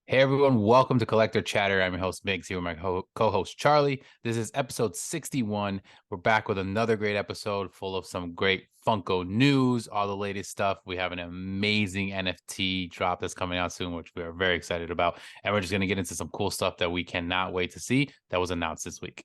Hey everyone, welcome to Collector Chatter. I'm your host Migs here with my co-host Charlie. This is episode 61. We're back with another great episode full of some great Funko news, all the latest stuff. We have an amazing NFT drop that's coming out soon, which we are very excited about. And we're just going to get into some cool stuff that we cannot wait to see that was announced this week.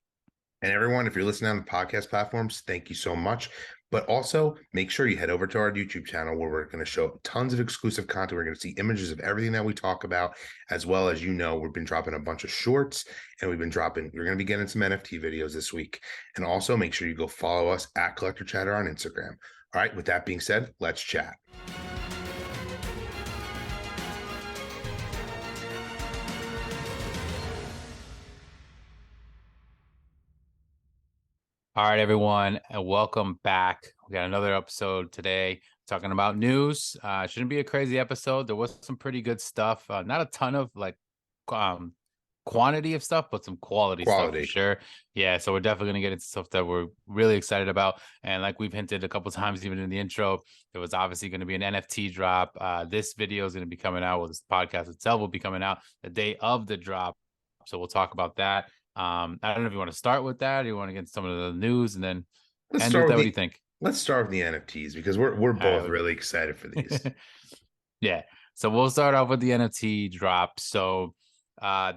And everyone, if you're listening on the podcast platforms, thank you so much. But also make sure you head over to our YouTube channel where we're going to show tons of exclusive content. We're going to see images of everything that we talk about, as well as, we've been dropping a bunch of shorts and we're going to be getting some NFT videos this week. And also make sure you go follow us at Collector Chatter on Instagram. All right. With that being said, let's chat. All right, everyone, and welcome back. We got another episode today talking about news. Shouldn't be a crazy episode. There was some pretty good stuff. Not a ton of quantity of stuff, but some quality stuff for sure. Yeah, so we're definitely gonna get into stuff that we're really excited about. And like we've hinted a couple times, even in the intro, there was obviously going to be an NFT drop. This video is going to be coming out. Well, this podcast itself will be coming out the day of the drop. So we'll talk about that. I don't know if you want to start with that or you want to get some of the news and then end with that. What do you think? Let's start with the NFTs because we're both right. really excited for these. Yeah. So we'll start off with the NFT drop. So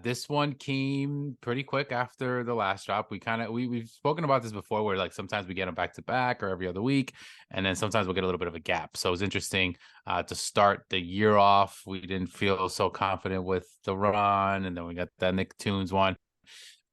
this one came pretty quick after the last drop. We've spoken about this before where like sometimes we get them back to back or every other week, and then sometimes we'll get a little bit of a gap. So it was interesting to start the year off. We didn't feel so confident with the run, and then we got the Nicktoons one.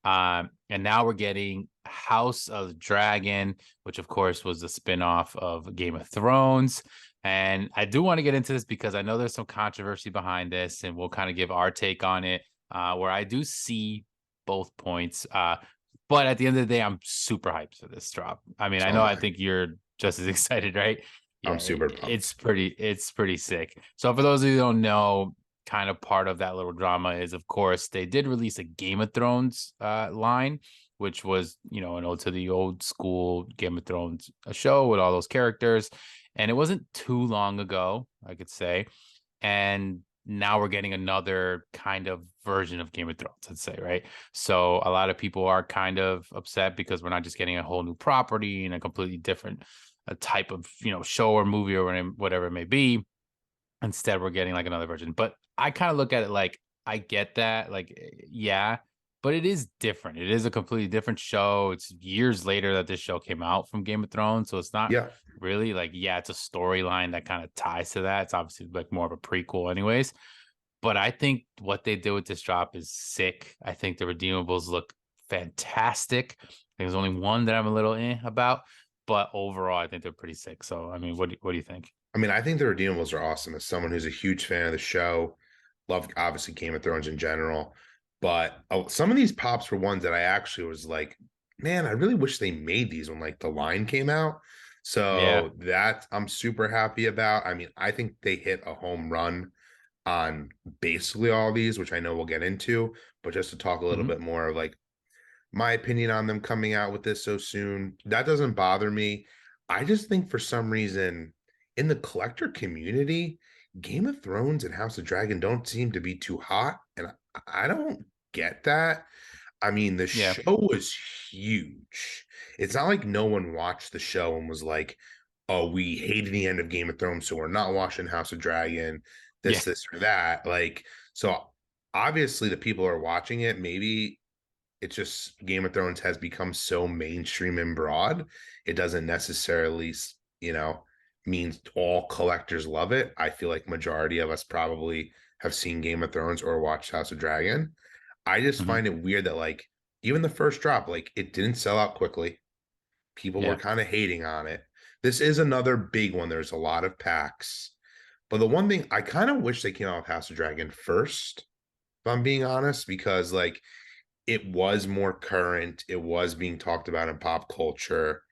And now we're getting House of Dragon, which of course was the spinoff of Game of Thrones. And I do want to get into this because I know there's some controversy behind this, and we'll kind of give our take on it, where I do see both points. But at the end of the day, I'm super hyped for this drop. I mean, I think you're just as excited, right? Yeah, I'm super pumped. It's pretty sick. So for those of you who don't know, kind of part of that little drama is, of course, they did release a Game of Thrones line, which was, an ode to the old school Game of Thrones show with all those characters. And it wasn't too long ago, I could say. And now we're getting another kind of version of Game of Thrones, let's say, right? So a lot of people are kind of upset because we're not just getting a whole new property and a completely different type of, show or movie or whatever it may be. Instead, we're getting like another version. But I kind of look at it like, I get that, like, yeah, but it is different. It is a completely different show. It's years later that this show came out from Game of Thrones. So it's not really like, yeah, it's a storyline that kind of ties to that. It's obviously like more of a prequel, anyways. But I think what they did with this drop is sick. I think the redeemables look fantastic. There's only one that I'm a little about, but overall, I think they're pretty sick. So, I mean, what do you think? I mean, I think the redeemables are awesome. As someone who's a huge fan of the show, love obviously Game of Thrones in general, but some of these pops were ones that I actually was like, man, I really wish they made these when like the line came out. So that I'm super happy about. I mean, I think they hit a home run on basically all these, which I know we'll get into, but just to talk a little bit more of like my opinion on them coming out with this so soon, that doesn't bother me. I just think for some reason in the collector community, Game of Thrones and House of Dragon don't seem to be too hot. And I don't get that. I mean, the show was huge. It's not like no one watched the show and was like, oh, we hated the end of Game of Thrones, so we're not watching House of Dragon, this or that. Like, so obviously the people are watching it. Maybe it's just Game of Thrones has become so mainstream and broad. It doesn't necessarily, means all collectors love it. I feel like majority of us probably have seen Game of Thrones or watched House of Dragon. I just find it weird that like even the first drop, like it didn't sell out quickly. People were kind of hating on it. This is another big one. There's a lot of packs. But the one thing I kind of wish they came out with House of Dragon first, if I'm being honest, because like it was more current. It was being talked about in pop culture.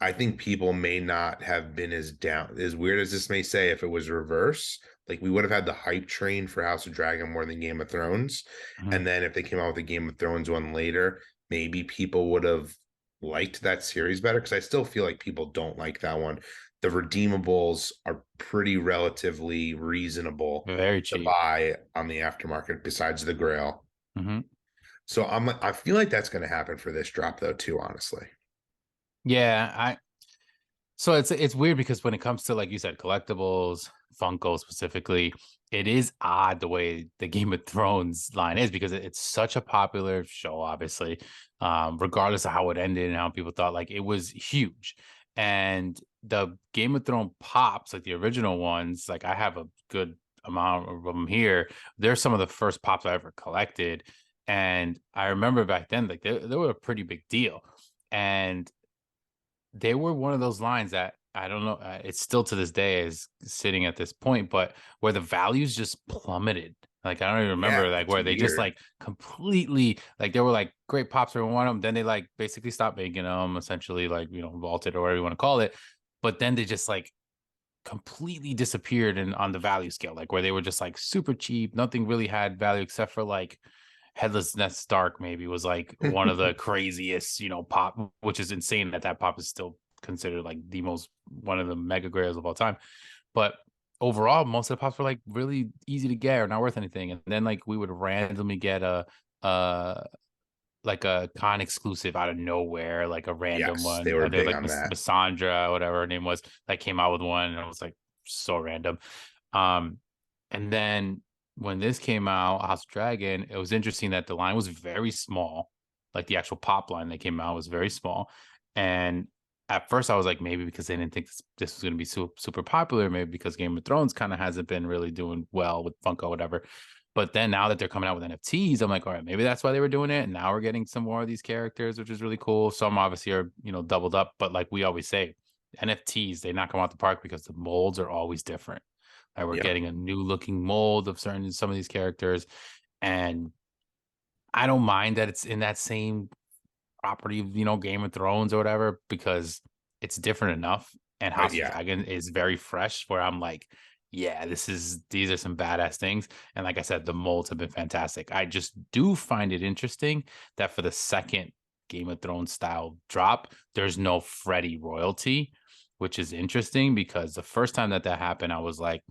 I think people may not have been as down, as weird as this may say, if it was reverse. Like we would have had the hype train for House of Dragon more than Game of Thrones. And then if they came out with a Game of Thrones one later, maybe people would have liked that series better. Because I still feel like people don't like that one. the redeemables are pretty relatively reasonable Very to cheap. buy on the aftermarket besides the Grail. Hmm. So I feel like that's going to happen for this drop though too, honestly. Yeah, so it's weird because when it comes to, like you said, collectibles, Funko specifically, it is odd the way the Game of Thrones line is because it's such a popular show, obviously, regardless of how it ended and how people thought, like it was huge. And the Game of Thrones pops, like the original ones, like I have a good amount of them here. They're some of the first pops I ever collected. And I remember back then, like they were a pretty big deal. And they were one of those lines that I don't know. It's still to this day is sitting at this point, but where the values just plummeted. Like I don't even remember, Yeah, like it's where they just weird. like completely, like they were like great pops for one of them. Then they like basically stopped making them, essentially, like vaulted or whatever you want to call it. But then they just like completely disappeared in on the value scale, like where they were just like super cheap. Nothing really had value except for like Headless Ned Stark maybe was like one of the craziest, pop, which is insane that that pop is still considered like the most one of the mega grails of all time. But overall, most of the pops were like really easy to get or not worth anything. And then like we would randomly get a like a con exclusive out of nowhere, like a random Yes, they one. were They're big like on that. Missandra, whatever her name was, that came out with one, and it was like so random. Um, and then when this came out, House of Dragon, it was interesting that the line was very small. Like the actual pop line that came out was very small. And at first I was like, maybe because they didn't think this was going to be super popular, maybe because Game of Thrones kind of hasn't been really doing well with Funko, whatever. But then now that they're coming out with NFTs, I'm like, all right, maybe that's why they were doing it. And now we're getting some more of these characters, which is really cool. Some obviously are, doubled up. But like we always say, NFTs, they knock them out the park because the molds are always different. Like we're Yep. getting a new looking mold of some of these characters. And I don't mind that it's in that same property of, Game of Thrones or whatever, because it's different enough. And House of Yeah. Dragon is very fresh where I'm like, yeah, these are some badass things. And like I said, the molds have been fantastic. I just do find it interesting that for the second Game of Thrones style drop, there's no Freddy royalty, which is interesting because the first time that happened, I was like,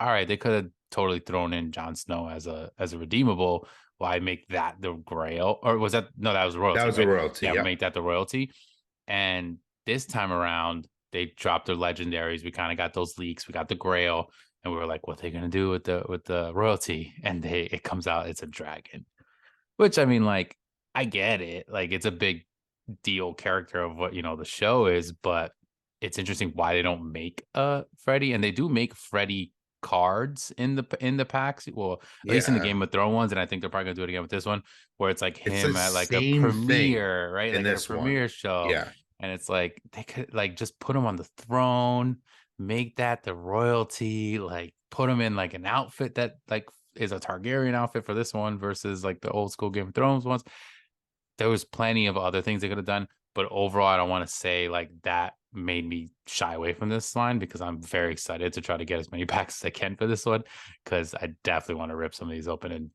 all right, they could have totally thrown in Jon Snow as a redeemable. Why make that the Grail? Or was that no? That was That royalty, was a right? royalty. Yeah, Yep. make that the royalty. And this time around, they dropped their legendaries. We kind of got those leaks. We got the Grail, and we were like, what are they gonna do with the royalty? And it comes out, it's a dragon. Which I mean, like, I get it. Like, it's a big deal character of what the show is, but it's interesting why they don't make Freddy, and they do make Freddy cards in the packs. Well, at least in the Yeah. Game of Thrones ones, and I think they're probably gonna do it again with this one, where it's like It's the him at like a same thing premiere, right? in Like at a this one. premiere show, Yeah. and it's like they could like just put him on the throne, make that the royalty, like put him in like an outfit that like is a Targaryen outfit for this one versus like the old school Game of Thrones ones. There was plenty of other things they could have done, but overall, I don't want to say like that made me shy away from this line because I'm very excited to try to get as many packs as I can for this one because I definitely want to rip some of these open and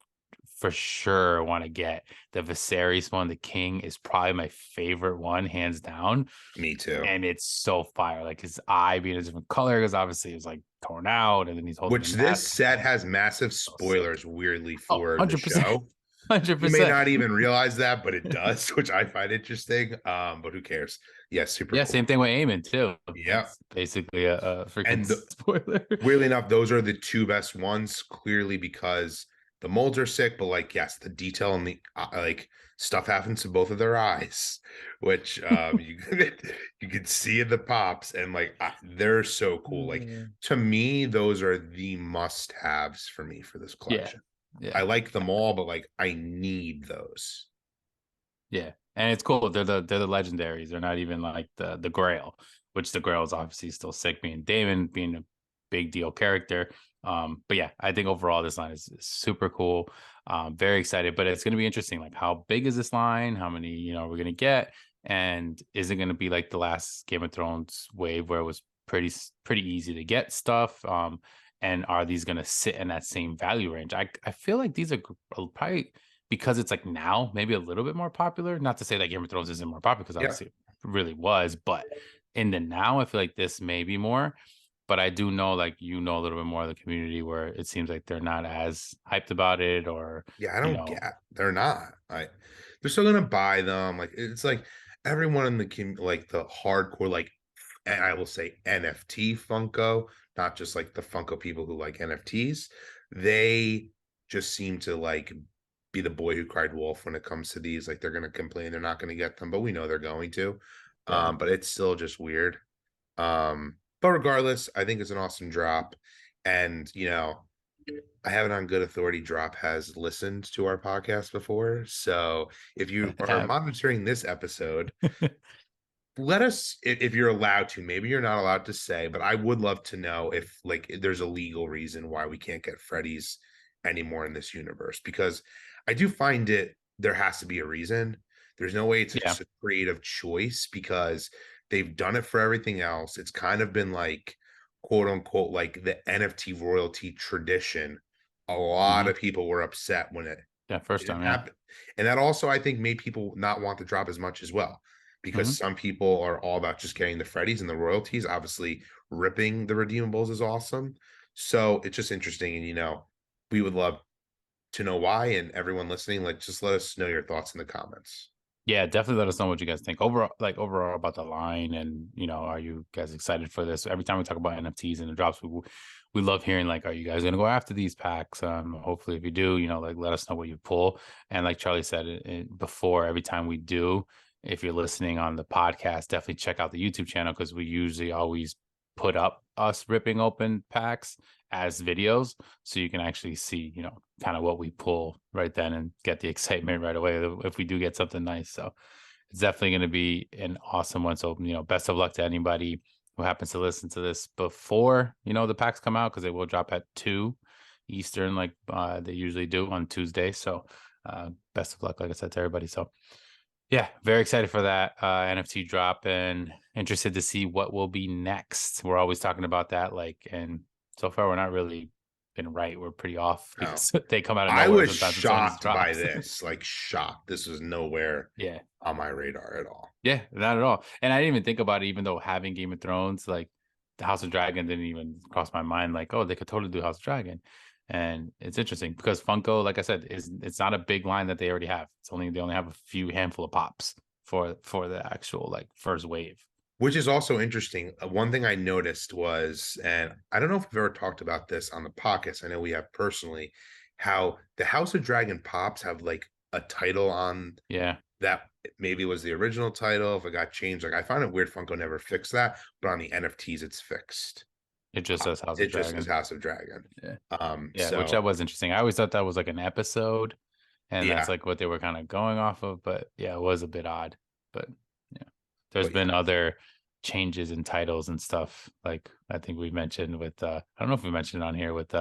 for sure want to get the Viserys one. The King is probably my favorite one, hands down, Me too. and it's so fire. Like his eye being a different color because obviously it was like torn out, and then he's holding the Which this mask. set has massive So sick. spoilers, weirdly, Oh, for the 100%. show. You may 100%. not even realize that, but it does, which I find interesting. But who cares? Yeah, super Yeah, cool. same thing with Eamon too. Yeah. That's basically a freaking And spoiler. weirdly enough, those are the two best ones, clearly because the molds are sick, but like, yes, the detail and the like stuff happens to both of their eyes, which you can see in the pops, and like they're so cool. Like to me, those are the must-haves for me for this Yeah, collection. I yeah, like them all, but like I need those. yeah. And it's cool. They're the legendaries. They're not even like the Grail, which the Grail is obviously still sick. Being Damon, being a big deal character. But yeah, I think overall this line is super cool. Very excited, but it's gonna be interesting. Like, how big is this line? How many we're gonna get? And is it gonna be like the last Game of Thrones wave where it was pretty easy to get stuff? And are these gonna sit in that same value range? I feel like these are probably because it's like now maybe a little bit more popular. Not to say that Game of Thrones isn't more popular because Yeah. obviously it really was, but in the now, I feel like this may be more, but I do know, like, a little bit more of the community where it seems like they're not as hyped about it, or Yeah, I you don't know, get. They're not. They're still gonna buy them. Like it's like everyone in the like the hardcore, like and I will say NFT Funko, not just like the Funko people who like NFTs. They just seem to like be the boy who cried wolf when it comes to these. Like they're gonna complain they're not gonna get them, but we know they're going to. yeah. But it's still just weird. But regardless, I think it's an awesome drop. And I have it on good authority. Drop has listened to our podcast before. So if you are Yeah. monitoring this episode, let us, if you're allowed to, maybe you're not allowed to say, but I would love to know if like there's a legal reason why we can't get Freddy's anymore in this universe. Because I do find there has to be a reason. There's no way it's Yeah. just a creative choice because they've done it for everything else. It's kind of been like, quote unquote, like the NFT royalty tradition. A lot Hmm. of people were upset when it Yeah, first didn't time, yeah. happen. And that also, I think, made people not want the drop as much as well, because Hmm. some people are all about just getting the Freddies and the royalties. Obviously, ripping the redeemables is awesome. So it's just interesting. And, we would love to know why. And everyone listening, like, just let us know your thoughts in the comments. Yeah, definitely let us know what you guys think overall about the line, and are you guys excited for this? Every time we talk about NFTs and the drops, we love hearing, like, are you guys gonna go after these packs? Hopefully, if you do, like, let us know what you pull. And like Charlie said before, every time we do, if you're listening on the podcast, definitely check out the YouTube channel, because we usually always put up us ripping open packs as videos, so you can actually see, kind of what we pull right then and get the excitement right away if we do get something nice. So it's definitely going to be an awesome one. So, best of luck to anybody who happens to listen to this before, the packs come out, because they will drop at 2 Eastern, like they usually do on Tuesday. So best of luck, like I said, to everybody. So yeah, very excited for that NFT drop, and interested to see what will be next. We're always talking about that, like, and so far we're not really been right. We're pretty off, Oh, because they come out of I nowhere was sometimes with some of these shocked by drops. this, like shocked. This was nowhere Yeah. on my radar at all. Yeah, not at all. And I didn't even think about it, even though having Game of Thrones, like the House of Dragon didn't even cross my mind. Like, oh, they could totally do House of Dragon. And it's interesting because Funko, like I said, it's not a big line that they already have. They only have a few handful of pops for the actual, like, first wave. Which is also interesting. One thing I noticed was, and I don't know if we've ever talked about this on the podcast, I know we have personally, how the House of Dragon pops have like a title on Yeah, that maybe was the original title. If it got changed, like I find it weird Funko never fixed that, but on the NFTs it's fixed. it just says House of It just is Dragon. House of Dragon. Yeah, yeah, which So that was interesting. I always thought that was like an episode, and that's yeah, like what they were kind of going off of. But yeah, it was a bit odd. But yeah, there's but yeah. been other changes in titles and stuff. Like I think we mentioned with I don't know if we mentioned it on here with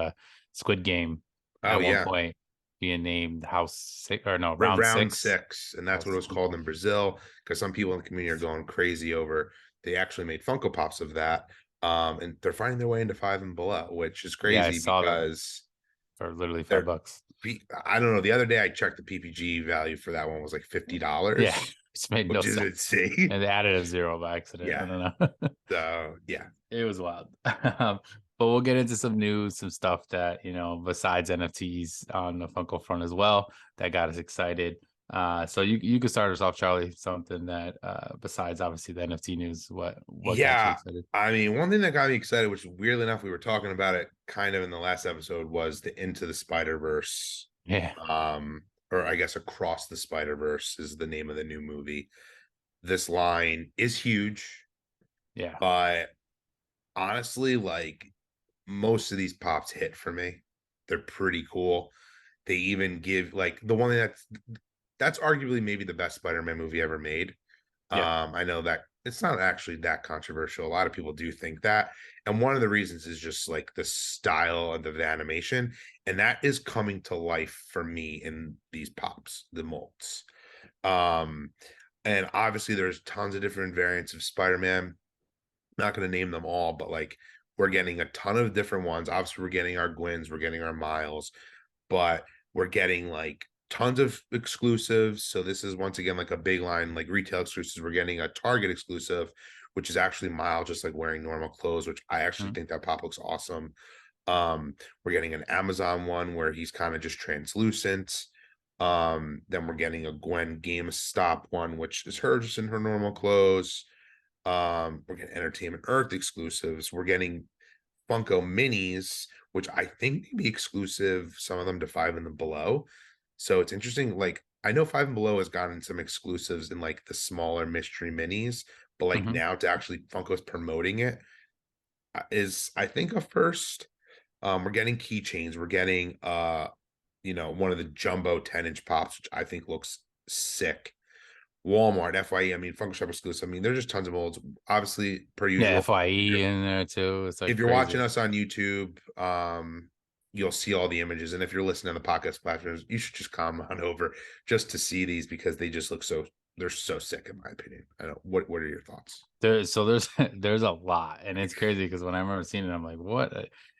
Squid Game Oh at one yeah. point being named House Six, or no, Round Round Six. six, and that's what it House. was called in Brazil, because some people in the community are going crazy over. They actually made Funko Pops of that, and they're finding their way into Five and Below, which is Yeah, I crazy saw that because for literally they're. $5. I don't know. The other day I checked the PPG value for that one was like Yeah, $50, it's made no which is sense. insane. And they added a zero by accident. I Yeah. don't know. So yeah. It was wild. But we'll get into some news, some stuff that, besides NFTs on the Funko front as well, that got us excited. So you could start us off, Charlie, something that besides obviously the NFT news, what got you Yeah. excited? I mean, one thing that got me excited, which weirdly enough, we were talking about it kind of in the last episode, was the Into the Spider-Verse. Yeah. Or I guess Across the Spider-Verse is the name of the new movie. This line is huge, Yeah. but honestly, like most of these pops hit for me. They're pretty cool. They even give like the one that's arguably maybe the best Spider-Man movie ever made. Yeah. I know that it's not actually that controversial. A lot of people do think that. And one of the reasons is just like the style of the animation. And that is coming to life for me in these pops, the molds. Um, and obviously there's tons of different variants of Spider-Man. Not going to name them all, but like we're getting a ton of different ones. Obviously, we're getting our Gwens, we're getting our Miles, but we're getting like tons of exclusives. So this is once again like a big line, like retail exclusives. We're getting a Target exclusive. which is actually Miles just like wearing normal clothes, which I actually Mhm. think that pop looks awesome. We're getting an Amazon one where he's kind of just translucent. Then we're getting a Gwen GameStop one, which is her just in her normal clothes. We're getting Entertainment Earth exclusives. We're getting Funko Minis, which I think may be exclusive, some of them to Five and Below. So it's interesting. Like I know Five and Below has gotten some exclusives in like the smaller mystery minis, but like Mhm. now to actually Funko's promoting it is I think a first. We're getting keychains. We're getting one of the jumbo 10-inch pops, which I think looks sick. Walmart, FYE, I mean, Funko Shop exclusive. I mean, there's just tons of molds. Obviously, per Yeah, usual, FYE in there too. It's like if you're watching crazy. us on YouTube, you'll see all the images. And if you're listening to the podcast platforms, you should just come on over just to see these because they just look they're so sick, in my opinion. I don't what are your thoughts? There's there's a lot, and it's crazy because when I remember seeing it, I'm like, what?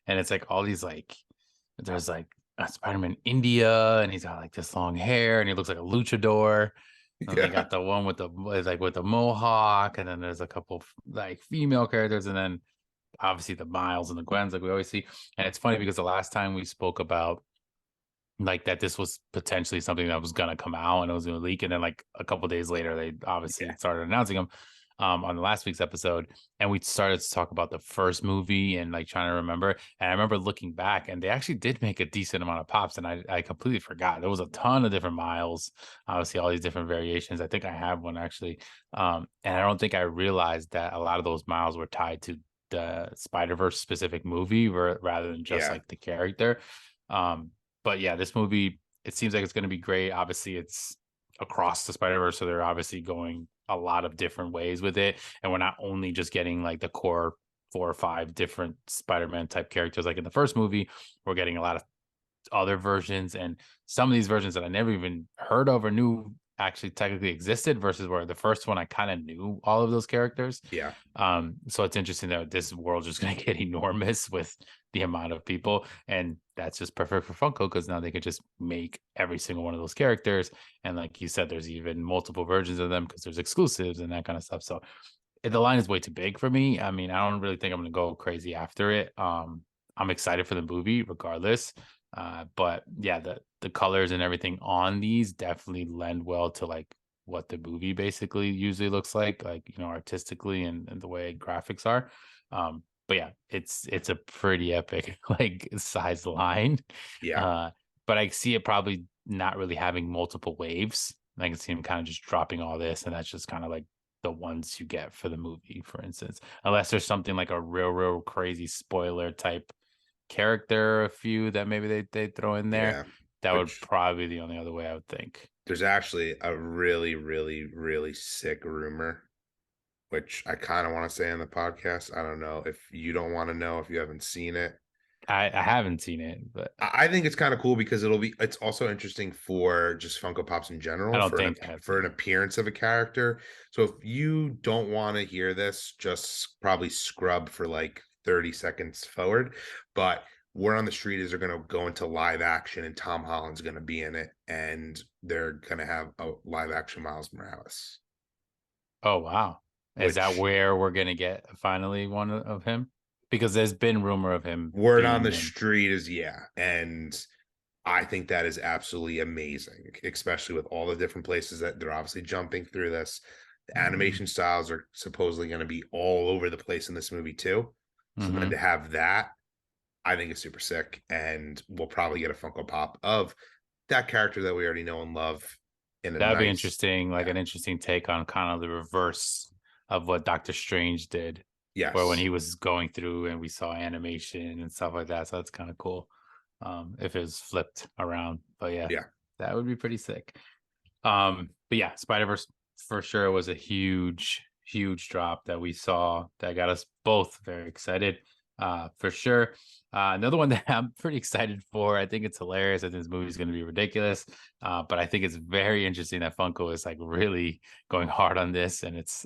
And it's like all these like there's like a Spider-Man India, and he's got like this long hair, and he looks like a luchador. And they Yeah. got the one with the mohawk, and then there's a couple like female characters, and then obviously the Miles and the Gwens like we always see. And it's funny because the last time we spoke about like that this was potentially something that was gonna come out and it was gonna leak, and then like a couple days later they obviously Yeah. started announcing them on the last week's episode, and we started to talk about the first movie and like trying to remember. And I remember looking back, and they actually did make a decent amount of pops, and I completely forgot there was a ton of different Miles, obviously all these different variations. I think I have one actually, and I don't think I realized that a lot of those Miles were tied to the Spider-Verse specific movie rather than just Yeah. like the character. um but yeah, this movie, it seems like it's going to be great. Obviously, it's across the Spider-Verse, so they're obviously going a lot of different ways with it. And we're not only just getting like the core 4 or 5 different Spider-Man type characters like in the first movie, we're getting a lot of other versions, and some of these versions that I never even heard of or knew actually technically existed versus where the first one I kind of knew all of those characters. Yeah. So it's interesting that this world is going to get enormous with the amount of people, and that's just perfect for Funko because now they could just make every single one of those characters. And like you said, there's even multiple versions of them because there's exclusives and that kind of stuff. So the line is way too big for me. I mean, I don't really think I'm going to go crazy after it. I'm excited for the movie regardless. But yeah, the colors and everything on these definitely lend well to like what the movie basically usually looks like artistically and the way graphics are. But yeah, it's a pretty epic like size line. Yeah. Uh, but I see it probably not really having multiple waves. I can see him kind of just dropping all this, and that's just kind of like the ones you get for the movie, for instance, unless there's something like a real crazy spoiler type character, a few that maybe they throw in there. Yeah. That would Which probably be the only other way I would think. there's actually a really, really, really sick rumor, which I kind of want to say on the podcast. I don't know if you don't want to know if you haven't seen it. I haven't seen it, but I think it's kind of cool because it's also interesting for just Funko Pops in I general don't think I have for seen an it. appearance of a character. So if you don't want to hear this, just probably scrub for like 30 seconds forward. But word on the street is they're going to go into live action and Tom Holland's going to be in it and they're going to have a live action Miles Morales, Oh wow, is that which where we're gonna get finally one of him? Because there's been rumor of him word on being the in. street is yeah. And I think that is absolutely amazing, especially with all the different places that they're obviously jumping through this. The animation styles are supposedly going to be all over the place in this movie too. So then Mm-hmm. to have that, I think is super sick. And we'll probably get a Funko Pop of that character that we already know and love in a That'd be nice, interesting, like yeah, an interesting take on kind of the reverse of what Doctor Strange did, where when yes, he was going through and we saw animation and stuff like that. So that's kind of cool. If it was flipped around. But yeah, yeah, that would be pretty sick. But yeah, Spider-Verse for sure was a huge drop that we saw that got us both very excited. For sure. Another one that I'm pretty excited for. I think it's hilarious. I think this movie is going to be ridiculous. But I think it's very interesting that Funko is like really going hard on this, and it's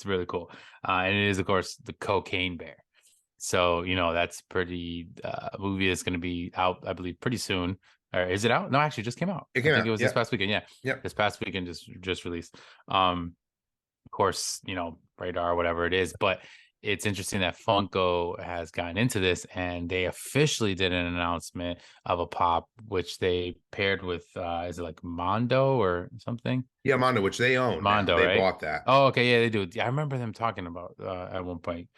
really cool. And it is, of course, the Cocaine Bear. So that's pretty movie that's going to be out, I believe, pretty soon. Or is it out? No, actually, it just came out. it I came think out. it was this Yep, past weekend. Yeah, yep, this past weekend just released. Um, course, radar, whatever it is. But it's interesting that Funko has gotten into this, and they officially did an announcement of a pop, which they paired with, is it like Mondo or something? Yeah, Mondo, which they own now. Mondo, They right? bought that. Oh, okay, yeah, they do. Yeah, I remember them talking about at one point.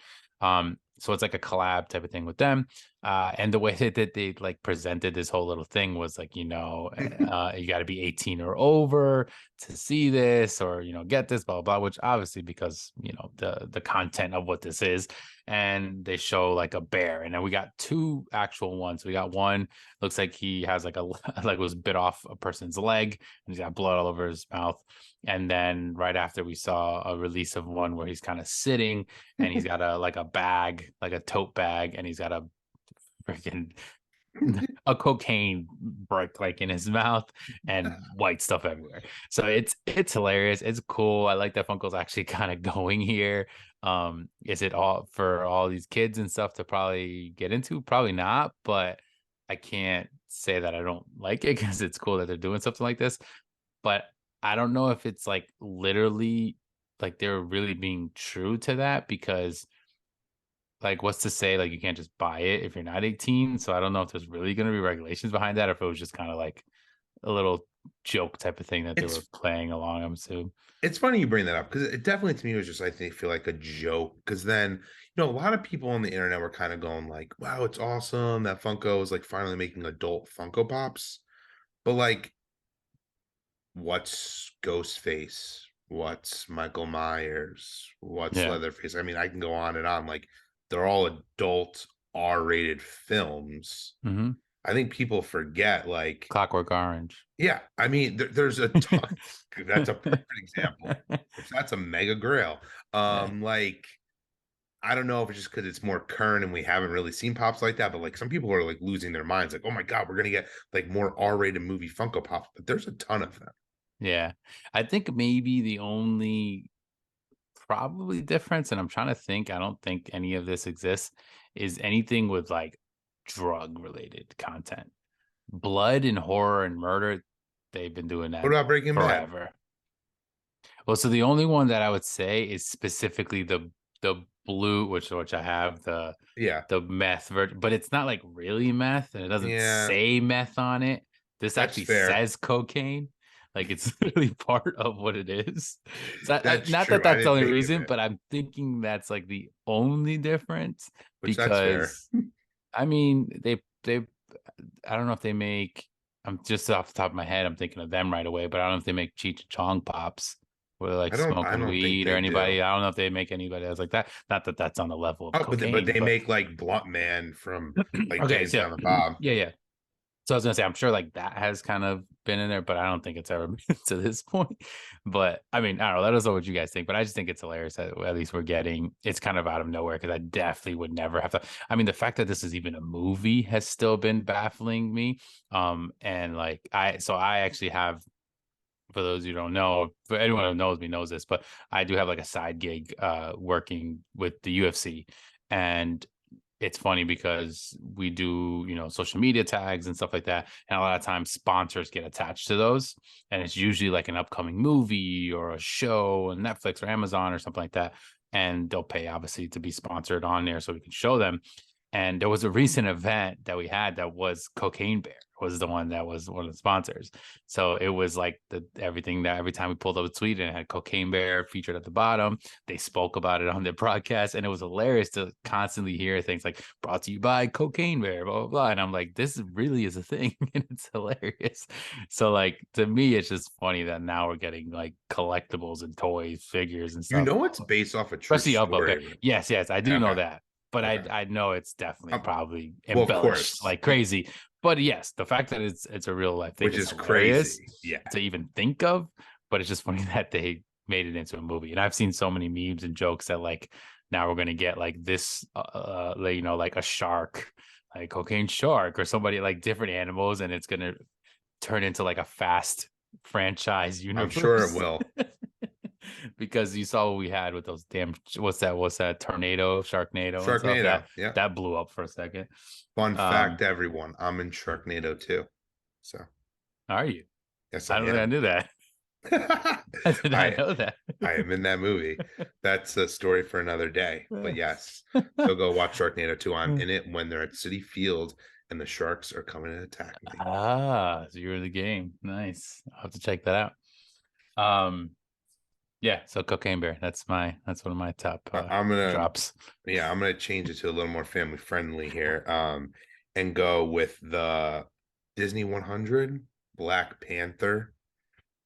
So it's like a collab type of thing with them. And the way that they like presented this whole little thing was like, you got to be 18 or over to see this, or get this, blah blah blah, which obviously, because the content of what this is. And they show like a bear, and then we got two actual ones. We got one, looks like he has like a like was bit off a person's leg, and he's got blood all over his mouth. And then right after, we saw a release of one where he's kind of sitting, and he's got a bag, like a tote bag, and he's got a freaking a cocaine brick like in his mouth, and white stuff everywhere. So it's hilarious. It's cool. I like that Funko's actually kind of going here. Is it all for all these kids and stuff to probably get into? Probably not, but I can't say that I don't like it, because it's cool that they're doing something like this. But I don't know if it's like literally like they're really being true to that, because like, what's to say like you can't just buy it if you're not 18? So I don't know if there's really going to be regulations behind that, or if it was just kind of like a little joke type of thing that they were It's playing along, I'm assuming. it's funny you bring that up, because it definitely to me was just, I think, feel like a joke. Because then, a lot of people on the internet were kind of going like, wow, it's awesome that Funko is like finally making adult Funko Pops. But like, what's Ghostface? What's Michael Myers? What's Yeah. Leatherface? I mean, I can go on and on. Like, they're all adult R-rated films. Mm-hmm. I think people forget, like, Clockwork Orange. yeah, I mean, there's a ton. That's a perfect example. Which that's a mega grail. Yeah. Like, I don't know if it's just because it's more current and we haven't really seen pops like that, but like some people are like losing their minds, like, oh my god, we're gonna get like more R-rated movie Funko Pops, but there's a ton of them. Yeah. I think maybe the only probably difference, and I'm trying to think, I don't think any of this exists, is anything with like drug related content. Blood and horror and murder, they've been doing What that about Breaking Bad? forever. Well, so the only one that I would say is specifically the blue, which I have, Yeah, the meth version, but it's not like really meth, and it doesn't yeah, say meth on it. This that's actually fair. says cocaine. Like, it's literally part of what it is. So That's not that true. I that's the didn't only think of reason, it, but I'm thinking that's like the only difference, which that's fair. because I mean, they I don't know if they make. I'm just off the top of my head, I'm thinking of them right away, but I don't know if they make Cheech and Chong pops where they're like I smoking don't think weed, or they do. anybody. I don't know if they make anybody else like that. Not that that's on the level of Oh, but cocaine, they but make like Blunt Man from like okay, Jay and so Silent Bob. yeah, yeah. So I was gonna say, I'm sure like that has kind of been in there, but I don't think it's ever been to this point. But I mean, I don't know. Let us know what you guys think. But I just think it's hilarious that at least we're getting it's kind of out of nowhere, because I definitely would never have to. I mean, the fact that this is even a movie has still been baffling me. And like I actually have, for those who don't know, for anyone who knows me knows this, but I do have like a side gig working with the UFC. And it's funny because we do, social media tags and stuff like that. And a lot of times sponsors get attached to those. And it's usually like an upcoming movie or a show on Netflix or Amazon or something like that. And they'll pay obviously to be sponsored on there so we can show them. And there was a recent event that we had that was Cocaine Bear was the one that was one of the sponsors. So it was like everything that every time we pulled up a tweet and it had Cocaine Bear featured at the bottom, they spoke about it on their broadcast. And it was hilarious to constantly hear things like brought to you by Cocaine Bear, blah, blah, blah. And I'm like, this really is a thing. And it's hilarious. So like, to me, it's just funny that now we're getting like collectibles and toys, figures and You stuff, know it's based off a true especially up there. story. Yes, I do know Okay. that. But Okay. I know it's definitely Um, probably well, of embellished course, like crazy. But yes, the fact that it's a real life thing which is is hilarious crazy. Yeah. to even think of. But it's just funny that they made it into a movie. And I've seen so many memes and jokes that like now we're gonna get like this, like, like a shark, like cocaine shark, or somebody like different animals, and it's gonna turn into like a fast franchise I'm sure it universe. will. Because you saw what we had with those damn what's that tornado, Sharknado and stuff Sharknado. Yeah. that blew up for a second. Fun fact, Um, everyone. I'm in Sharknado too. So are you? yes, I I don't think I am. knew that. All I did not right. know that. I am in that movie. That's a story for another day. But yes, so go watch Sharknado 2. I'm in it when they're at City Field and the sharks are coming to attack me. Ah, so you're in the game. Nice. I'll have to check that out. Yeah, so Cocaine Bear. That's one of my top I'm gonna drops. I'm gonna change it to a little more family friendly here. And go with the Disney 100 Black Panther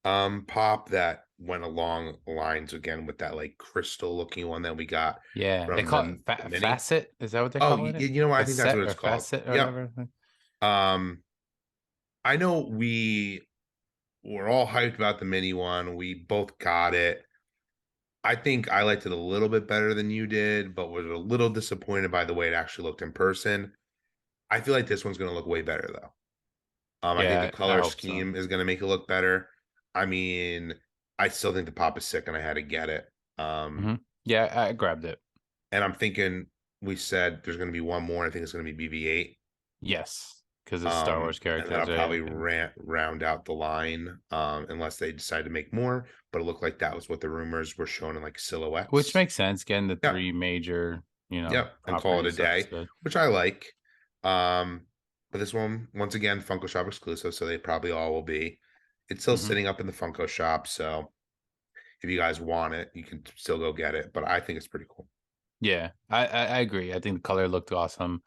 pop that went along lines again with that like crystal looking one that we got Yeah, they from call it the mini. facet. Is that what they're Oh, calling it? you know what? I think that's Facet what or it's called. facet or Yep. whatever. Um, I know we were all hyped about the mini one. We both got it. I think I liked it a little bit better than you did, but was a little disappointed by the way it actually looked in person. I feel like this one's going to look way better though. I think the Yeah, I color hope so. scheme is going to make it look better. I mean, I still think the pop is sick, and I had to get it. Hmm. Yeah, I grabbed it. And I'm thinking we said there's going to be one more. I think it's going to be BB-8. Yes, because it's Star Wars And that'll characters, probably right? round out the line, unless they decide to make more. But it looked like that was what the rumors were showing in like Which silhouettes. makes sense. Getting the Yep, three major, and call it a properties. That's day, good. which I like. Um, but this one, once again, Funko Shop exclusive, so they probably all will be. It's still Hmm. sitting up in the Funko Shop, so if you guys want it, you can still go get it. But I think it's pretty cool. Yeah, I agree. I think the color looked awesome.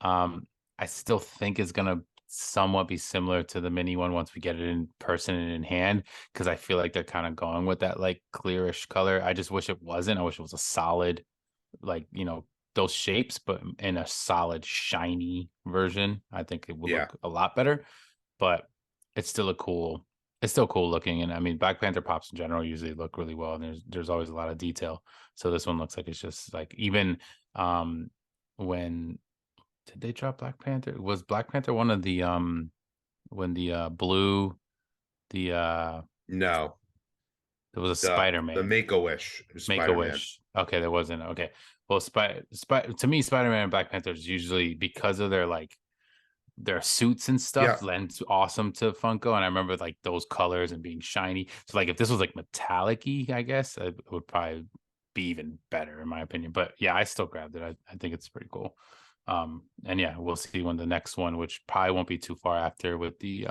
Um, I still think it's gonna somewhat be similar to the mini one once we get it in person and in hand, because I feel like they're kind of going with that like clearish color. I just wish it wasn't. I wish it was a solid, like, those shapes, but in a solid, shiny version. I think it would Yeah, look a lot better, but it's still it's still cool looking. And I mean, Black Panther pops in general usually look really well, and there's always a lot of detail. So this one looks like it's just like, even um when did they drop Black Panther? Was Black Panther one of the when the blue the no, there was a the Spider-Man. Make a Wish Make a Spider Man. Wish. Okay, there wasn't. Okay. Well, to me, Spider-Man and Black Panther is usually, because of their suits and Yeah, stuff, lends awesome to Funko. And I remember like those colors and being shiny. So like if this was like metallic-y, I guess it would probably be even better in my opinion. But yeah, I still grabbed it. I think it's pretty cool. And yeah, we'll see when the next one, which probably won't be too far after, with the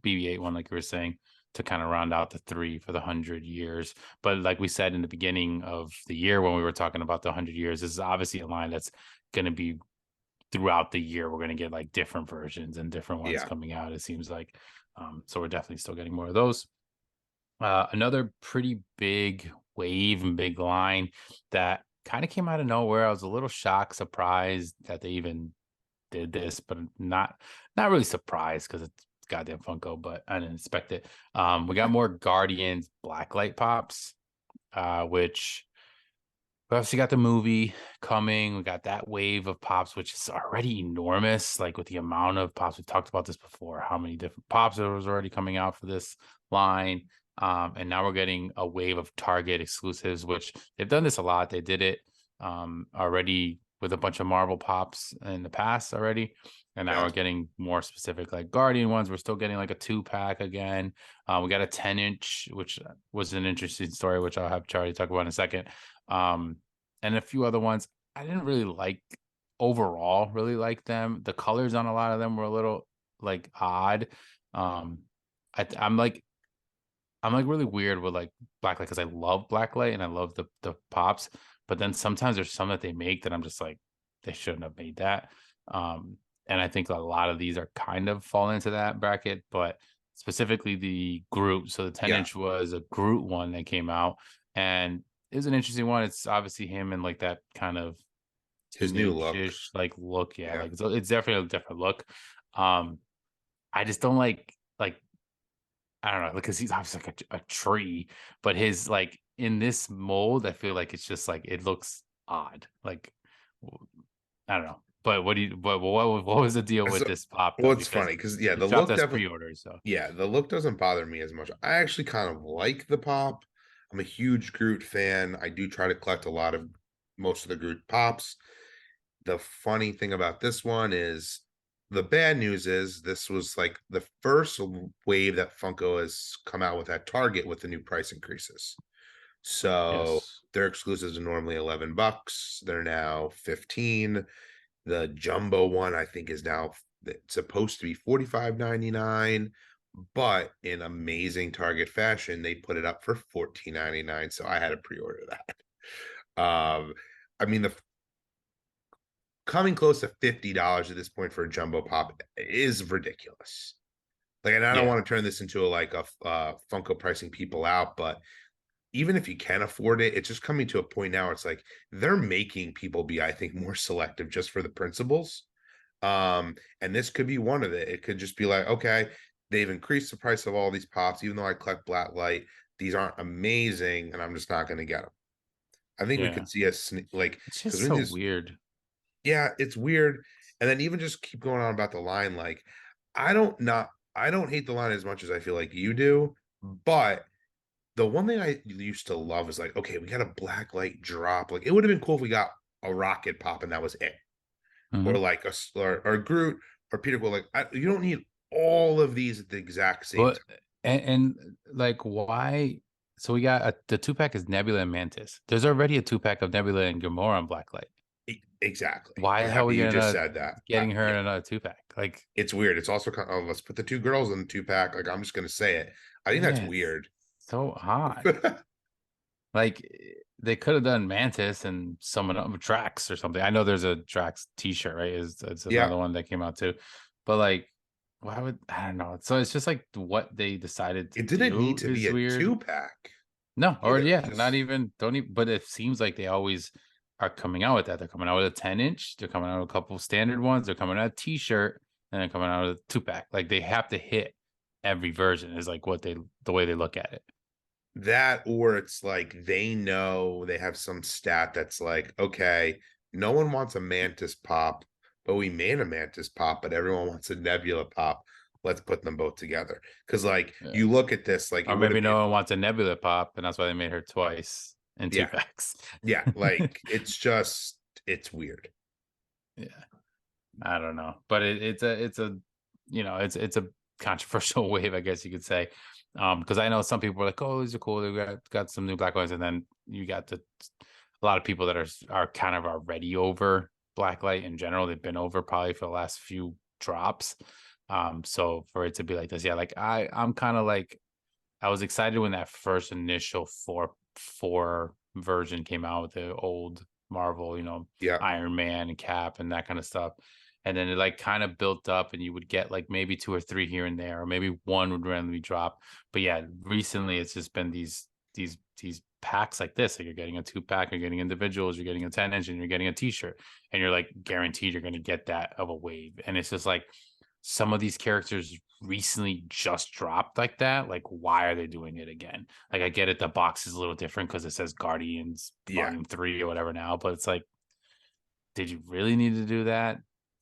BB-8 one, like you were saying, to kind of round out the three for the 100 years. But like we said in the beginning of the year when we were talking about the 100 years, this is obviously a line that's going to be throughout the year. We're going to get like different versions and different ones yeah, coming out, it seems like. So we're definitely still getting more of those. Another pretty big wave and big line that kind of came out of nowhere. I was a little shocked, surprised that they even did this, but not really surprised because it's goddamn Funko, but I didn't expect it. We got more Guardians Blacklight pops, which we obviously got the movie coming. We got that wave of pops, which is already enormous. Like with the amount of pops, we talked about this before, how many different pops there was already coming out for this line. And now we're getting a wave of Target exclusives, which they've done this a lot. They did it already with a bunch of Marvel pops in the past already. And now yeah. we're getting more specific, like Guardian ones. We're still getting like a 2-pack again. We got a 10-inch, which was an interesting story, which I'll have Charlie talk about in a second. And a few other ones I didn't really like overall, really like them. The colors on a lot of them were a little like odd. Um, I'm like really weird with like Blacklight, because I love Blacklight and I love the pops, but then sometimes there's some that they make that I'm just like, they shouldn't have made that. And I think a lot of these are kind of fall into that bracket, but specifically the Groot. So the 10 Yeah, inch was a Groot one that came out, and it was an interesting one. It's obviously him in like that kind of his new look. teenage-ish like look. Yeah, Yeah, like it's definitely a different look. Um, I just don't like I don't know, because he's obviously like a tree, but his like in this mold, I feel like it's just like it looks odd. Like I don't know. But what was the deal with so, this pop well, though? it's Because funny because yeah, it the dropped look as definitely. pre-order, so Yeah, the look doesn't bother me as much. I actually kind of like the pop. I'm a huge Groot fan. I do try to collect a lot of most of the Groot pops. The funny thing about this one is the bad news is this was like the first wave that Funko has come out with at Target with the new price increases. So Yes. their exclusives are normally $11. They're now 15. The jumbo one, I think, is now supposed to be $45.99, but in amazing Target fashion, they put it up for $14.99. So I had to pre-order that. I mean, the coming close to $50 at this point for a jumbo pop is ridiculous. Like, and I don't Yeah. want to turn this into like a Funko pricing people out, but even if you can afford it, it's just coming to a point now. It's like they're making people be, I think, more selective just for the principles. And this could be one of it. It could just be like, okay, they've increased the price of all these pops, even though I collect Blacklight. These aren't amazing, and I'm just not going to get them. I think we Yeah. could see a like It's because just we so just weird. yeah, it's weird. And then even just keep going on about the line. Like, I don't hate the line as much as I feel like you do, but the one thing I used to love is like, okay, we got a Blacklight drop. Like, it would have been cool if we got a rocket pop and that was it, or Mhm. like or Groot or Peter Quill. Like, you don't need all of these at the exact same But time. like why so we got the two-pack is Nebula and Mantis. There's already a two-pack of Nebula and Gamora on Blacklight. Exactly. Why I'm the hell are we happy you getting just a said that. getting her Yeah, in another two-pack? Like, it's weird. It's also kind of, oh, let's put the two girls in the two pack. Like, I'm just gonna say it. I think that's yeah, it's weird. so odd. Like they could have done Mantis and someone of Drax or something. I know there's a Drax t-shirt, right? Is it's Yeah, another one that came out too. But like why would I don't know. So it's just like what they decided to it didn't need do to be is a weird. two pack No, or either. yeah, not Just even don't even but it seems like they always are coming out with that. They're coming out with a 10-inch, they're coming out with a couple standard ones, they're coming out with a t-shirt, and they're coming out with a two-pack. Like they have to hit every version is like what they the way they look at it. that, or it's like they know they have some stat that's like, okay, no one wants a Mantis pop, but we made a Mantis pop, but everyone wants a Nebula pop. Let's put them both together. Because like Yeah. you look at this, like it Or would have maybe been, no one wants a Nebula pop, and that's why they made her twice in two yeah, packs. yeah, like it's weird. Yeah, I don't know, but it's a it's a controversial wave, I guess you could say, because I know some people are like, oh, these are cool, they got some new black ones, and then you got a lot of people that are kind of already over Blacklight in general. They've been over probably for the last few drops. So for it to be like this, yeah, like I'm kind of like I was excited when that first initial four version came out with the old Marvel, Yeah, Iron Man and Cap and that kind of stuff. And then it like kind of built up and you would get like maybe two or three here and there, or maybe one would randomly drop. But yeah, recently it's just been these packs like this. Like you're getting a two-pack, you're getting individuals, you're getting a 10-inch, and you're getting a t-shirt. And you're like guaranteed you're gonna get that of a wave. And it's just like some of these characters recently just dropped like that. Like, why are they doing it again? Like, I get it, the box is a little different because it says Guardians yeah. Volume 3 or whatever now, but it's like, did you really need to do that?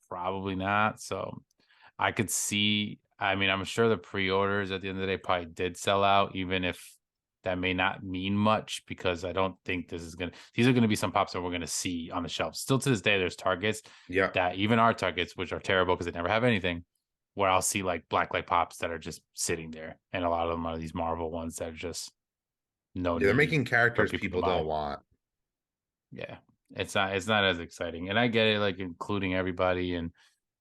Probably not. So I could see, I mean, I'm sure the pre-orders at the end of the day probably did sell out, even if that may not mean much, because I don't think these are gonna be some pops that we're gonna see on the shelf. Still to this day, there's targets Yeah. that even our targets, which are terrible because they never have anything, where I'll see like blacklight pops that are just sitting there. And a lot of them are these Marvel ones that are just no Yeah, they're need making for characters people to people buy. don't want. Yeah. It's not as exciting. And I get it, like including everybody and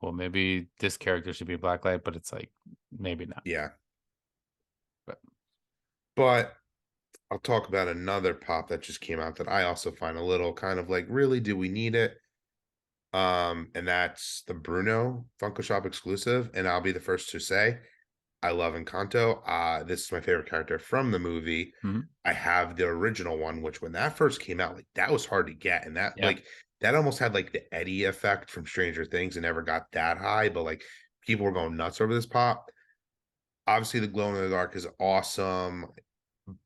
well, maybe this character should be blacklight, but it's like maybe not. Yeah. But But I'll talk about another pop that just came out that I also find a little kind of like, really, do we need it? And that's the Bruno Funko Shop exclusive. And I'll be the first to say I love Encanto. This is my favorite character from the movie. mhm. I have the original one, which when that first came out, like that was hard to get. And that Yeah. like that almost had like the Eddie effect from Stranger Things and never got that high, but like people were going nuts over this pop. Obviously, the glow in the dark is awesome,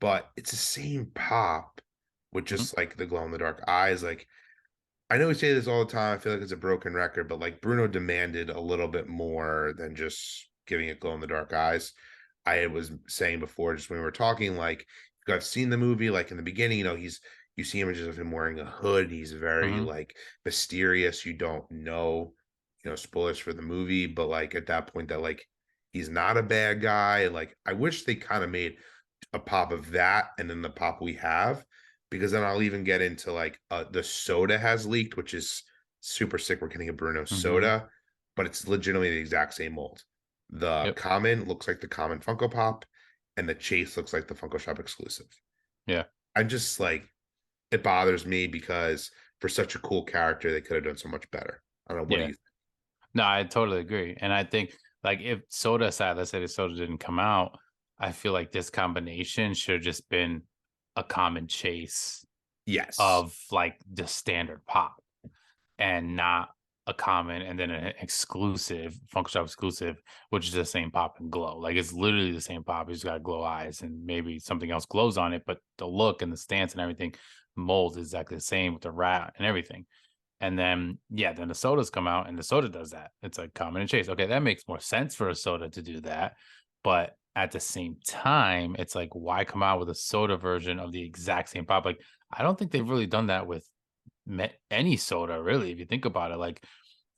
but it's the same pop with Mhm. just like the glow in the dark eyes. Like I know we say this all the time. I feel like it's a broken record, but like Bruno demanded a little bit more than just giving it glow in the dark eyes. I was saying before, just when we were talking, like I've seen the movie, like in the beginning, you see images of him wearing a hood. He's very Mhm. like mysterious. You don't know, spoilers for the movie, but like at that point, that like he's not a bad guy. Like I wish they kind of made a pop of that and then the pop we have, because then I'll even get into like the soda has leaked, which is super sick. We're getting a Bruno Mm-hmm. soda, but it's legitimately the exact same mold. The Yep. common looks like the common Funko Pop, and the Chase looks like the Funko Shop exclusive. Yeah. I'm just like, it bothers me because for such a cool character, they could have done so much better. I don't know. What do Yeah. you think? No, I totally agree. And I think like if soda aside, let's say the soda didn't come out, I feel like this combination should have just been a common chase Yes. of like the standard pop and not a common and then an exclusive Funko Shop exclusive, which is the same pop and glow. Like it's literally the same pop. He's got glow eyes and maybe something else glows on it, but the look and the stance and everything mold is exactly the same with the rat and everything. And then, yeah, then the sodas come out and the soda does that. It's like common and chase. Okay, that makes more sense for a soda to do that. But at the same time, it's like, why come out with a soda version of the exact same pop? Like, I don't think they've really done that with any soda, really. If you think about it, like,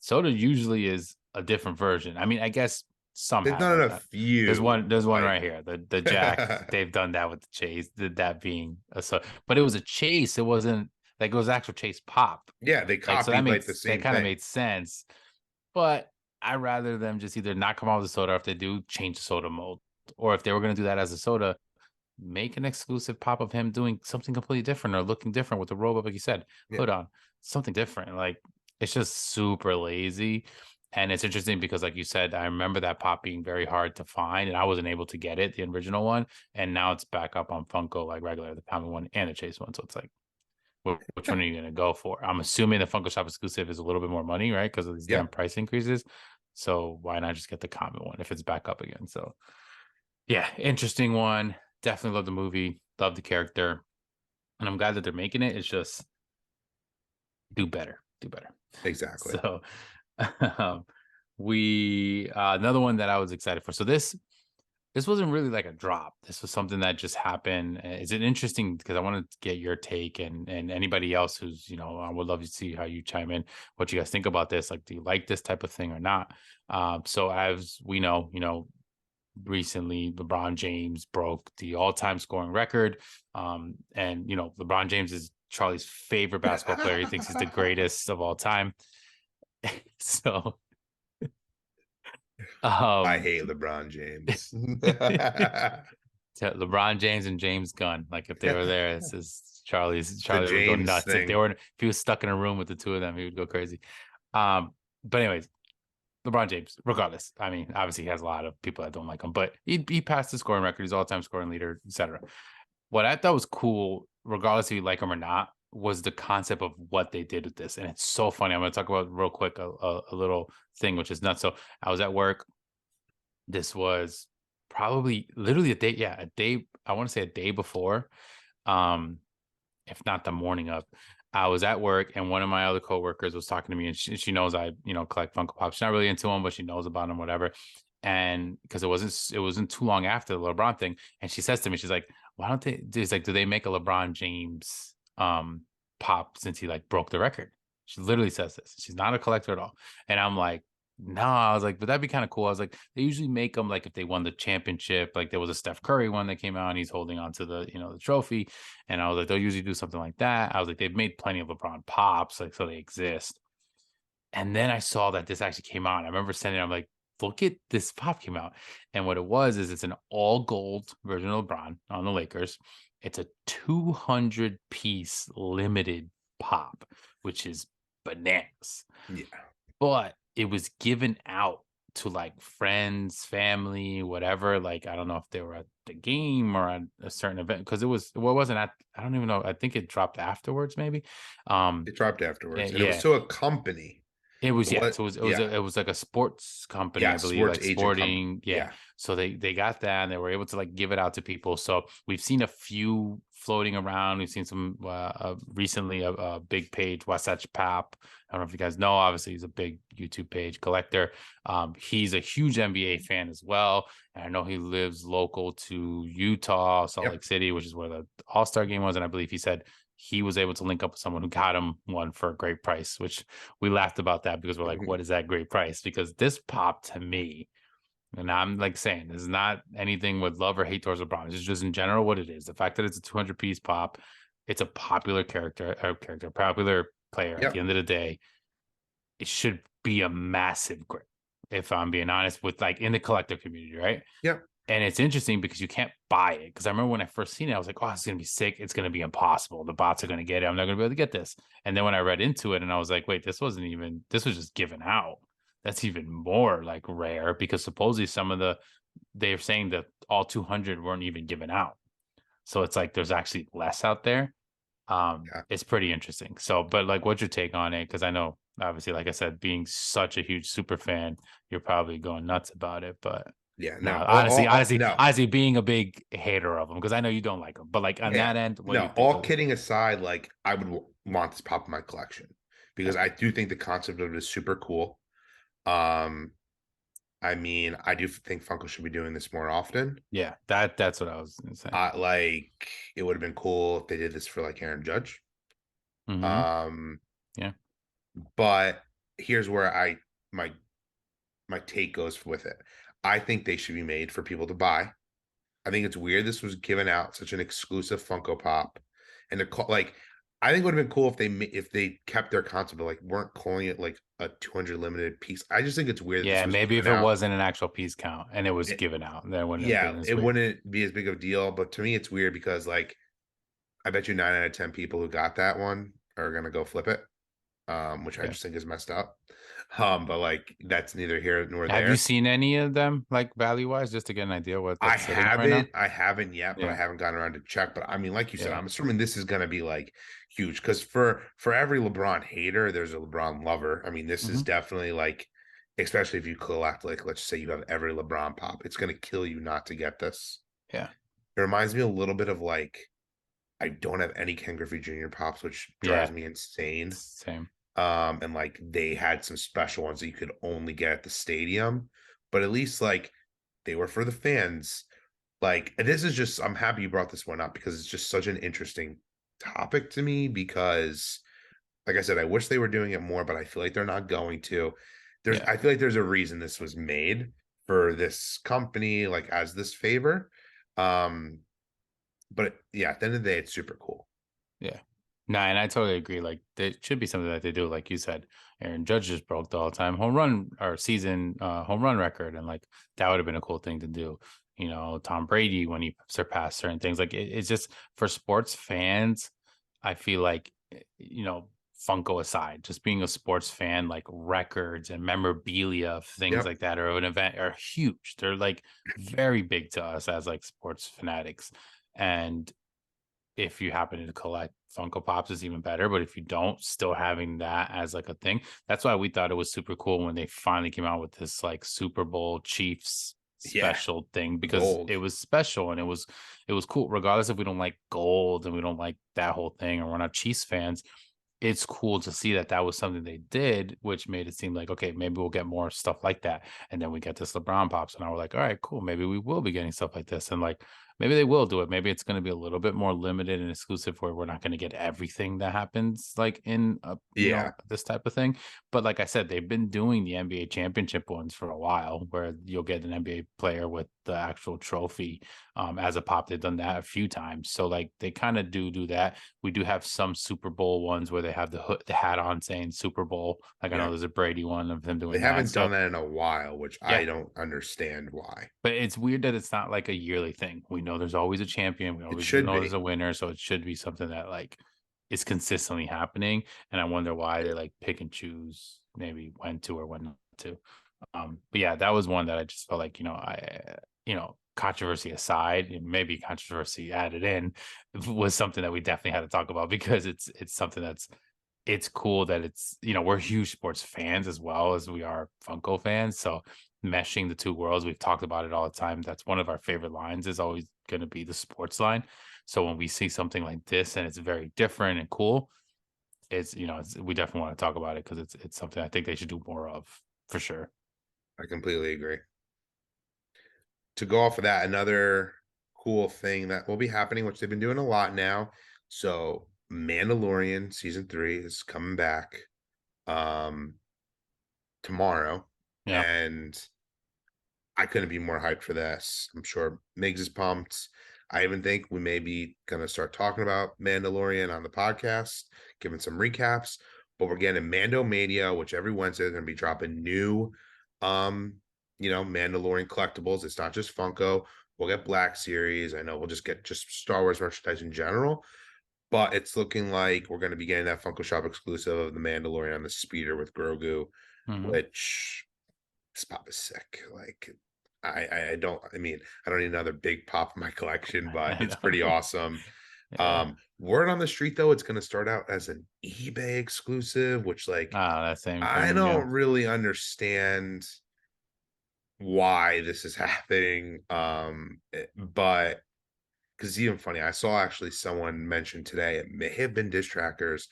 soda usually is a different version. I mean, I guess some There's have. not Like, enough few, there's one like right here. The Jack. They've done that with the chase. That being a so, but it was a chase. It wasn't like it was actual chase pop. yeah, they Like, so that copied like the makes that same kind of thing. made sense. But I rather them just either not come out with a soda, or if they do, change the soda mold. Or if they were going to do that as a soda, make an exclusive pop of him doing something completely different or looking different with the robe, like you said, Yeah. hood on, something different. Like it's just super lazy. And it's interesting because, like you said, I remember that pop being very hard to find, and I wasn't able to get it, the original one. And now it's back up on Funko, like regular, the common one and the Chase one. So it's like, which one are you going to go for? I'm assuming the Funko Shop exclusive is a little bit more money, right? Because of these Yeah. damn price increases. So why not just get the common one if it's back up again? So yeah, interesting one. Definitely love the movie, love the character, and I'm glad that they're making it. It's just do better, do better. Exactly. So um, we another one that I was excited for. So this wasn't really like a drop. This was something that just happened. Is it interesting because I wanted to get your take and anybody else who's, I would love to see how you chime in, what you guys think about this. Like, do you like this type of thing or not? So as we know, recently LeBron James broke the all-time scoring record. And LeBron James is Charlie's favorite basketball player. He thinks he's the greatest of all time. So I um hate LeBron James. LeBron James and James Gunn. Like if they were there, this is The Charlie would go James nuts. thing. If he was stuck in a room with the two of them, he would go crazy. But anyways, LeBron James, regardless. I mean, obviously he has a lot of people that don't like him, but he passed the scoring record. He's all-time scoring leader, etc. What I thought was cool, regardless if you like him or not, was the concept of what they did with this. And it's so funny. I'm going to talk about real quick a little thing, which is nuts. So I was at work. This was probably literally a day. Yeah, a day. I want to say a day before. Um, if not the morning of. I was at work and one of my other coworkers was talking to me and she knows I, collect Funko Pops. She's not really into them, but she knows about them, whatever. And because it wasn't too long after the LeBron thing. And she says to me, she's like, why don't they do they make a LeBron James pop since he like broke the record? She literally says this. She's not a collector at all. And I'm like, no, I was like, but that'd be kind of cool. I was like, they usually make them like if they won the championship, like there was a Steph Curry one that came out and he's holding on to the trophy. And I was like, they'll usually do something like that. I was like, they've made plenty of LeBron pops, like so they exist. And then I saw that this actually came out. I remember sending it, I'm like, look at this pop came out. And what it was is it's an all gold version of LeBron on the Lakers. It's a 200 piece limited pop, which is bananas. Yeah. But it was given out to like friends, family, whatever. Like, I don't know if they were at the game or at a certain event because wasn't at, I don't even know. I think it dropped afterwards, maybe. It dropped afterwards. And it was Yeah. to a company. It was, yeah. What? So Yeah. it was like a sports company, I Yeah. believe, Sports like agent company. sporting. Yeah. Yeah. So they got that and they were able to like give it out to people. So we've seen a few floating around. We've seen some recently a big page, Wasatch Pap. I don't know if you guys know. Obviously, he's a big YouTube page collector. He's a huge NBA fan as well. And I know he lives local to Utah, Salt Yep. Lake City, which is where the All-Star game was. And I believe he said he was able to link up with someone who got him one for a great price, which we laughed about that because we're like, what is that great price? Because this pop to me And I'm like saying, this is not anything with love or hate towards LeBron. It's just in general what it is. The fact that it's a 200 piece pop, it's a popular popular player at the Yep. end of the day. It should be a massive grip, if I'm being honest, with like in the collector community, right? Yep. And it's interesting because you can't buy it. Because I remember when I first seen it, I was like, oh, it's going to be sick. It's going to be impossible. The bots are going to get it. I'm not going to be able to get this. And then when I read into it and I was like, wait, this was just given out. That's even more like rare because supposedly they're saying that all 200 weren't even given out. So it's like there's actually less out there. Yeah. It's pretty interesting. So, but like, what's your take on it? Because I know, obviously, like I said, being such a huge super fan, you're probably going nuts about it. But Yeah. no, No. No. honestly, being a big hater of them because I know you don't like them. But like on Yeah. that end, what do you No. think All of it? kidding aside, like I would want this pop in my collection Yeah, because I do think the concept of it is super cool. Um, I mean, I do think Funko should be doing this more often. yeah, that's what I was gonna say. Like it would have been cool if they did this for like Aaron Judge. Mm-hmm. Um, Yeah, but here's where my my take goes with it. I think they should be made for people to buy. I think it's weird this was given out such an exclusive Funko Pop, and like I think it would have been cool if they kept their concept, but like weren't calling it like a 200 limited piece. I just think it's weird that this yeah. was Maybe given if it out. wasn't an actual piece count and it was It, given out, then it wouldn't have yeah, been as it weird. wouldn't be as big of a deal. But to me, it's weird because like I bet you 9 out of 10 people who got that one are gonna go flip it, which I Yeah. just think is messed up. But like that's neither here nor Have you there. seen any of them like value wise, just to get an idea what that's sitting at right now? I haven't yet, but I Yeah, haven't gotten around to check. But I mean, like you said, yeah. I'm assuming this is gonna be like huge because for every LeBron hater, there's a LeBron lover. I mean, this is Hmm. definitely like, especially if you collect like, let's say you have every LeBron pop, it's gonna kill you not to get this. Yeah, It reminds me a little bit of like I don't have any Ken Griffey Jr. pops, which drives yeah. me insane. Same. And like they had some special ones that you could only get at the stadium, but at least like they were for the fans. Like this is just I'm happy you brought this one up because it's just such an interesting topic to me because like I said, I wish they were doing it more, but I feel like they're not going to. Yeah. I feel like there's a reason this was made for this company, like as this favor. Um, but yeah, at the end of the day, it's super cool. Yeah. No, and I totally agree. Like there should be something that they do. Like you said, Aaron Judge just broke the all-time home run or season home run record, and like that would have been a cool thing to do. You know, Tom Brady when he surpassed certain things. Like it's just for sports fans. I feel like you know, Funko aside, just being a sports fan, like records and memorabilia of things Yep. like that or an event are huge. They're like very big to us as like sports fanatics, and if you happen to collect Funko Pops is even better. But if you don't, still having that as like a thing. That's why we thought it was super cool when they finally came out with this like Super Bowl Chiefs Yeah. special thing because Gold. it was special and it was cool. Regardless if we don't like gold and we don't like that whole thing or we're not Chiefs fans, it's cool to see that that was something they did, which made it seem like, okay, maybe we'll get more stuff like that. And then we get this LeBron pops, and I was like, all right, cool. Maybe we will be getting stuff like this. And like, maybe they will do it. Maybe it's going to be a little bit more limited and exclusive where we're not going to get everything that happens like in, Yeah. this type of thing. But like I said, they've been doing the NBA championship ones for a while where you'll get an NBA player with the actual trophy as a pop. They've done that a few times. So like they kind of do that. We do have some Super Bowl ones where they have the hat on saying Super Bowl. Like I know Yeah. there's a Brady one of them They doing that. haven't done So that in a while, which yeah, I don't understand why. but it's weird that it's not like a yearly thing. We know there's always a champion. We It always should know there's be. a winner. So it should be something that like is consistently happening. And I wonder why they like pick and choose maybe when to or when not to. But yeah, that was one that I just felt like, controversy aside, and maybe controversy added in was something that we definitely had to talk about because it's something it's cool that we're huge sports fans as well as we are Funko fans. So meshing the two worlds, we've talked about it all the time. That's one of our favorite lines is always going to be the sports line. So when we see something like this and it's very different and cool, we definitely want to talk about it because it's something I think they should do more of for sure. I completely agree. To go off of that, another cool thing that will be happening, which they've been doing a lot now. So Mandalorian season 3 is coming back tomorrow. Yeah. And I couldn't be more hyped for this. I'm sure Migs is pumped. I even think we may be going to start talking about Mandalorian on the podcast, giving some recaps. But we're getting Mando Mania, which every Wednesday they're going to be dropping new, Mandalorian collectibles. It's not just Funko. We'll get Black Series. I know we'll just get just Star Wars merchandise in general. But it's looking like we're going to be getting that Funko Shop exclusive of the Mandalorian on the speeder with Grogu, which this pop is sick. Like I don't need another big pop in my collection, but it's pretty awesome. Yeah. Word on the street though, it's gonna start out as an eBay exclusive, which like That same I thing. Yeah. don't really understand why this is happening. But because even funny, I saw actually someone mention today, it may have been Dish Trackers,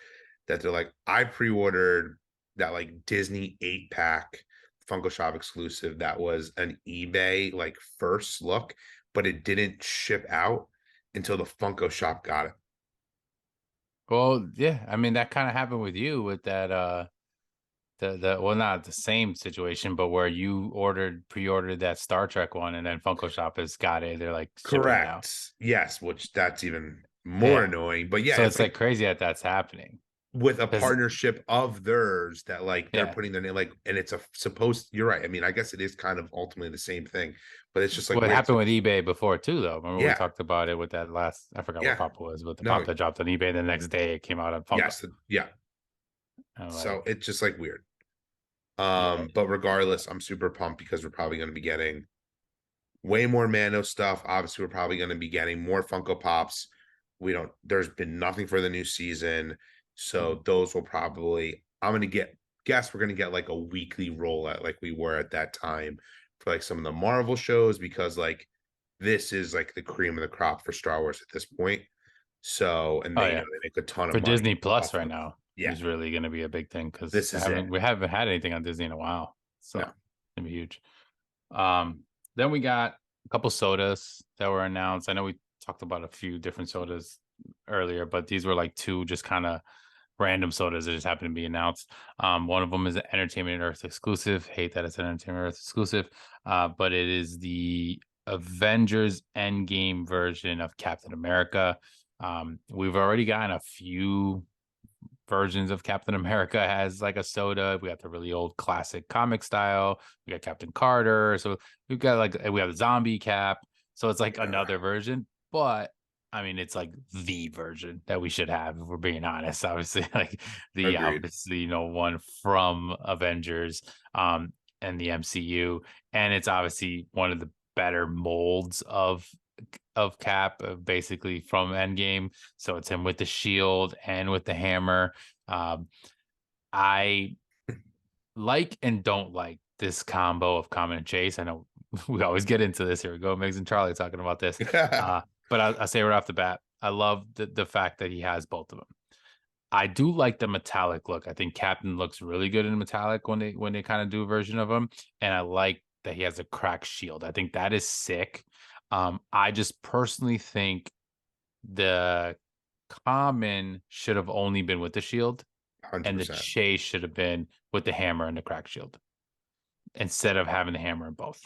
that they're like, I pre-ordered that like Disney 8-pack Funko Shop exclusive that was an eBay like first look, but it didn't ship out until the Funko Shop got it. Well, yeah. I mean, that kind of happened with you with that well, not the same situation, but where you pre-ordered that Star Trek one, and then Funko Shop has got it. They're like shipping it out. Correct. Yes, which that's even more Yeah. annoying. But yeah, So it's it's like like crazy that that's happening. with a Because partnership of theirs that like they're yeah, putting their name like, and it's a supposed, you're right. I mean, I guess it is kind of ultimately the same thing, but it's just like what weird. happened with eBay before too, though. Remember we Yeah, talked about it with that last, I forgot what yeah. pop it was, but the No, pop that dropped on eBay the next day it came out on Funko. yes, yeah. I'm So like, it's just like weird. yeah, But regardless, I'm super pumped because we're probably going to be getting way more Mando stuff. Obviously, we're probably going to be getting more Funko Pops. There's been nothing for the new season. So those will probably, guess we're going to get like a weekly rollout like we were at that time for like some of the Marvel shows, because like this is like the cream of the crop for Star Wars at this point. So, and oh they, yeah, they make a ton of for money Disney Plus off right of, now yeah, is really going to be a big thing because this is it. we haven't had anything on Disney in a while, so No. it's gonna be huge. Then we got a couple sodas that were announced. I know we talked about a few different sodas earlier, but these were like two just kind of random sodas that just happened to be announced. One of them is an Entertainment Earth exclusive. Hate that it's an Entertainment Earth exclusive, but it is the Avengers Endgame version of Captain America. We've already gotten a few versions of Captain America has like a soda. We got the really old classic comic style. We got Captain Carter. So we've got we have a zombie cap. So it's like another version, but I mean, it's like the version that we should have if we're being honest. Obviously, like the Agreed. obviously, one from Avengers and the MCU. And it's obviously one of the better molds of Cap, basically from Endgame. So it's him with the shield and with the hammer. I like and don't like this combo of Common and Chase. I know we always get into this. Here we go, Migs and Charlie talking about this. But I'll say right off the bat, I love the fact that he has both of them. I do like the metallic look. I think Captain looks really good in metallic when they kind of do a version of him, and I like that he has a cracked shield. I think that is sick. I just personally think the common should have only been with the shield, and the 100%. chase should have been with the hammer and the crack shield instead of having the hammer in both.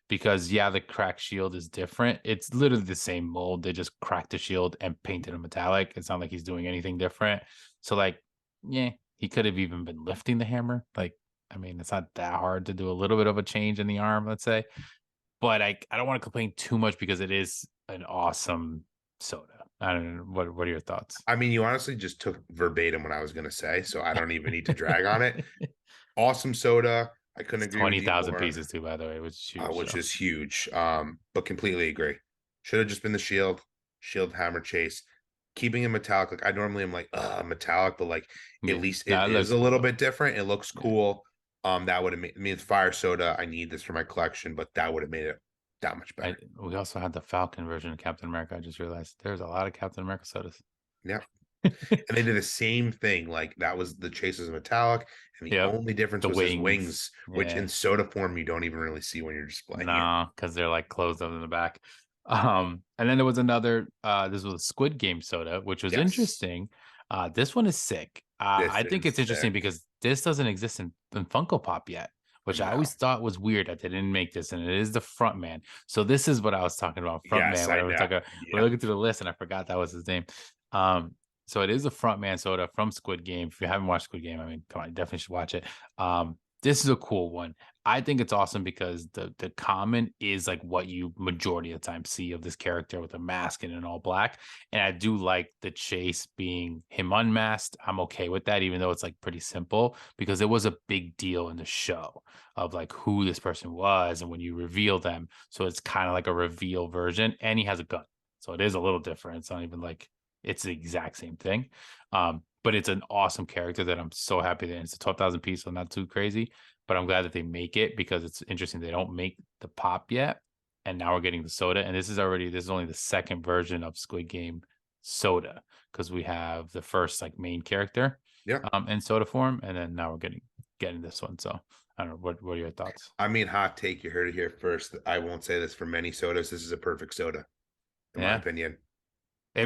Because yeah, the crack shield is different. It's literally the same mold. They just cracked the shield and painted a metallic. It's not like he's doing anything different. So like, yeah, he could have even been lifting the hammer. Like, I mean, it's not that hard to do a little bit of a change in the arm, let's say. But I don't want to complain too much because it is an awesome soda. I don't know. What are your thoughts? I mean, you honestly just took verbatim what I was going to say, so I don't even need to drag on it. Awesome soda. I couldn't It's agree with you 20,000 more, pieces too, by the way, which is huge. which So is huge. But completely agree. Should have just been the shield hammer chase. Keeping it metallic. Like I normally am like, metallic, but like at yeah, least it that is looks a little cool. bit different. It looks Yeah. cool. That would have made, I mean, it's fire soda. I need this for my collection, but that would have made it that much better. We also had the Falcon version of Captain America. I just realized there's a lot of Captain America sodas. Yeah. And they did the same thing. Like that was the chases metallic, and the Yep. only difference The was his wings. wings, which in Yeah. soda form you don't even really see when you're displaying it. No, because they're like closed up in the back. And then there was another this was a Squid Game soda, which was Yes, interesting. This one is sick. this I think is it's interesting sick. because this doesn't exist in Funko Pop yet, which I No. always thought was weird that they didn't make this, and it is the front man. So this is what I was talking about, front Yes, man. I Whenever know. we're Yeah. looking through the list, and I forgot that was his name. So it is a front man soda from Squid Game. If you haven't watched Squid Game, I mean, come on, you definitely should watch it. This is a cool one. I think it's awesome because the common is like what you majority of the time see of this character with a mask and an all black. And I do like the chase being him unmasked. I'm okay with that, even though it's like pretty simple, because it was a big deal in the show of like who this person was and when you reveal them. So it's kind of like a reveal version, and he has a gun. So it is a little different. It's not even like it's the exact same thing. But it's an awesome character that I'm so happy that it's a 12,000 piece, so not too crazy. But I'm glad that they make it because it's interesting. They don't make the pop yet. And now we're getting the soda. And this is only the second version of Squid Game soda, because we have the first like main character Yeah. in soda form, and then now we're getting this one. So I don't know. What are your thoughts? I mean, hot take. You heard it here first. I won't say this for many sodas. This is a perfect soda, in my Yeah. opinion. I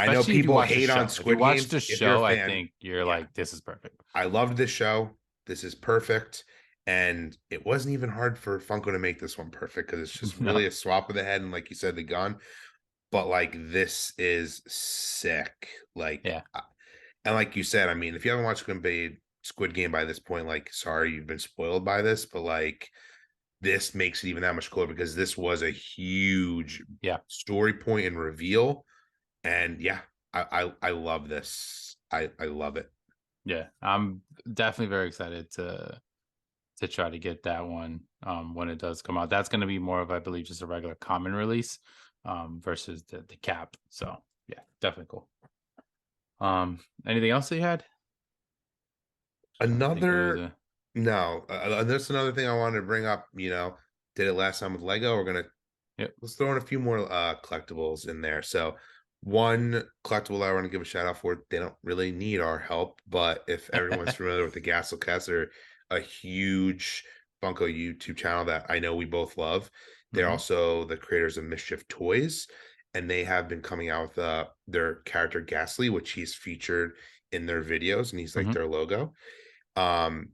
know Especially if you people watch the hate on show. If you Squid watch Games. the If you're a show, I fan, think you're yeah, like, this is perfect. I loved this show. This is perfect. And it wasn't even hard for Funko to make this one perfect because it's just really No. a swap of the head and, like you said, the gun. But like, this is sick. Yeah. And like you said, I mean, if you haven't watched Squid Game by this point, like, sorry, you've been spoiled by this. But like, this makes it even that much cooler because this was a huge Yeah. story point and reveal. And yeah, I love this. I love it. Yeah. I'm definitely very excited to try to get that one when it does come out. That's going to be more of, I believe, just a regular common release versus the cap. So yeah, definitely cool. Anything else that you had? Trying to think. What was Another it? no, that's another thing I wanted to bring up. Did it last time with Lego. We're gonna Yep. let's throw in a few more collectibles in there. So one collectible I want to give a shout out for. They don't really need our help, but if everyone's familiar with the Gastlecast, they're a huge Funko YouTube channel that I know we both love. They're Hmm. also the creators of Mischief Toys, and they have been coming out with their character Gastley, which he's featured in their videos, and he's like Hmm. their logo. Um,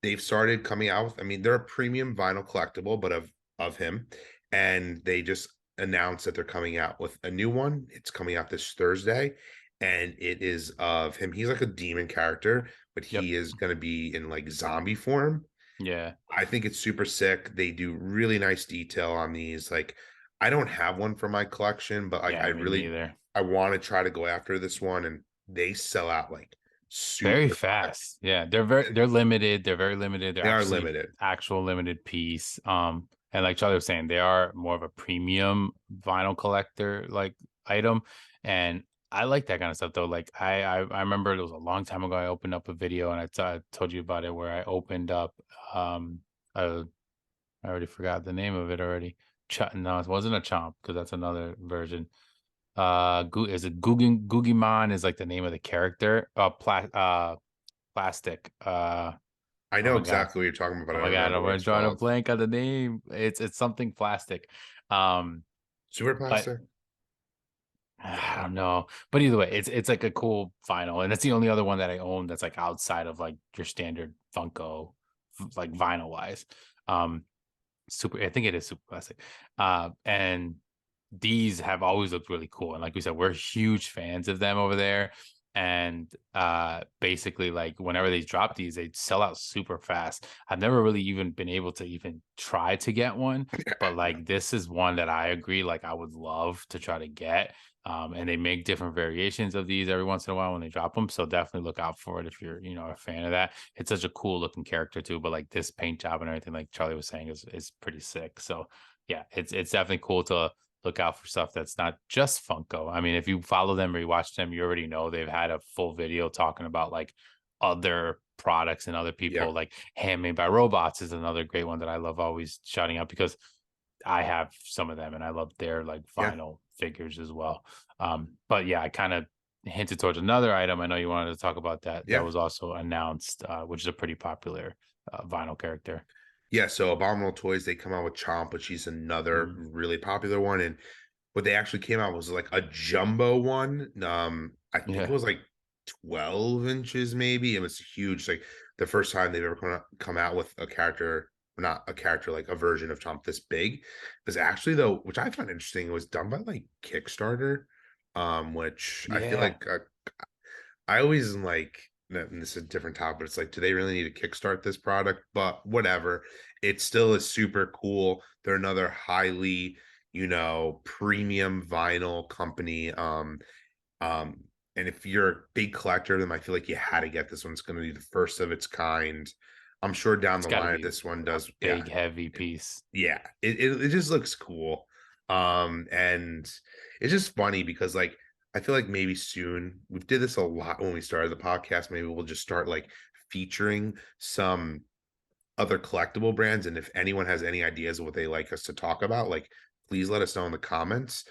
they've started coming out with, I mean, they're a premium vinyl collectible, but of him, and they just announced that they're coming out with a new one. It's coming out this Thursday, and it is of him. He's like a demon character, but Yep. he is going to be in like zombie form. Yeah. I think it's super sick. They do really nice detail on these. Like, I don't have one for my collection, but like, Yeah. Me neither. I want to try to go after this one, and they sell out like Very super quick. fast. Yeah, they're limited. They're very limited. They're They are actually limited. actual limited piece. And like Charlie was saying, they are more of a premium vinyl collector like item. And I like that kind of stuff though. Like I remember it was a long time ago. I opened up a video and I told you about it where I opened up a, I already forgot the name of it already. No, it wasn't a chomp because that's another version. Is it Googimon is like the name of the character. Plastic. I Oh know my god. exactly what you're talking about, but Oh I my don't god, remember I'm what gonna it's draw a called. blank on the name. It's something plastic. Um, Super but plastic? I No. don't know. But either way, it's like a cool vinyl, and that's the only other one that I own that's like outside of like your standard Funko, like vinyl wise. Um, super. I think it is super plastic. And these have always looked really cool. And like we said, we're huge fans of them over there. And basically, like whenever they drop these, they sell out super fast. I've never really even been able to even try to get one, but like this is one that I agree, like I would love to try to get. And they make different variations of these every once in a while when they drop them. So definitely look out for it if you're, a fan of that. It's such a cool looking character too. But like this paint job and everything, like Charlie was saying, is pretty sick. So yeah, it's definitely cool to look out for stuff that's not just Funko. I mean, if you follow them or you watch them, you already know they've had a full video talking about like other products and other Yeah. people. Like Handmade by Robots is another great one that I love always shouting out because I have some of them and I love their like Yeah. vinyl figures as well. But yeah, I kind of hinted towards another item. I know you wanted to talk about that. That Yeah. was also announced, which is a pretty popular vinyl character. Yeah. So Abominable Toys, they come out with Chomp, which is another Mhm. really popular one. And what they actually came out was like a jumbo one. I think it Yeah. was like 12 inches, maybe. It was huge. Like the first time they've ever come out with a character, not a character, like a version of Trump this big. Was actually, though, which I found interesting, it was done by like Kickstarter, which I feel Yeah, like I always am like, and this is a different topic, but it's like, do they really need to kickstart this product? But whatever. It still is super cool. They're another highly, premium vinyl company. Um, and if you're a big collector of them, I feel like you had to get this one. It's going to be the first of its kind. I'm sure down it's the got to line, if be this one a does, yeah, big, heavy piece. yeah, it just looks cool. And it's just funny because like I feel like maybe soon we did this a lot when we started the podcast. Maybe we'll just start like featuring some other collectible brands. And if anyone has any ideas of what they like us to talk about, like please let us know in the comments.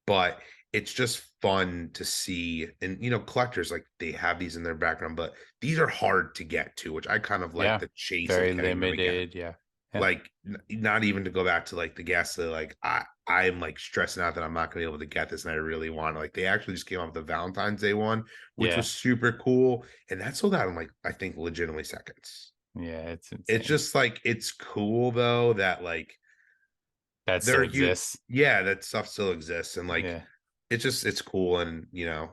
But it's just fun to see, and collectors, like they have these in their background, but these are hard to get to, which I kind of like Yeah, the chase of very getting them again. limited. Yeah, yeah, Like not even to go back to like the Gastley, like I'm like stressing out that I'm not gonna be able to get this, and I really want, like they actually just came off the Valentine's Day one, which yeah, was super cool, and that sold out in like I think legitimately seconds. yeah. It's It's insane. just like it's cool though that like That still they're huge. exists. Yeah, that stuff still exists, and like Yeah, it's cool. And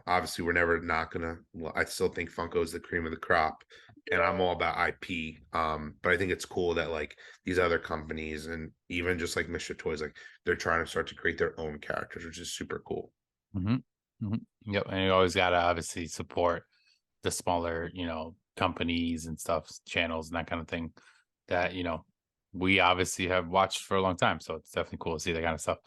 obviously we're never not gonna, well, I still think Funko is the cream of the crop, and I'm all about IP. But I think it's cool that like these other companies, and even just like Mischief Toys, like they're trying to start to create their own characters, which is super cool. hmm yep. And you always gotta obviously support the smaller, companies and stuff, channels and that kind of thing that, we obviously have watched for a long time. So it's definitely cool to see that kind of stuff.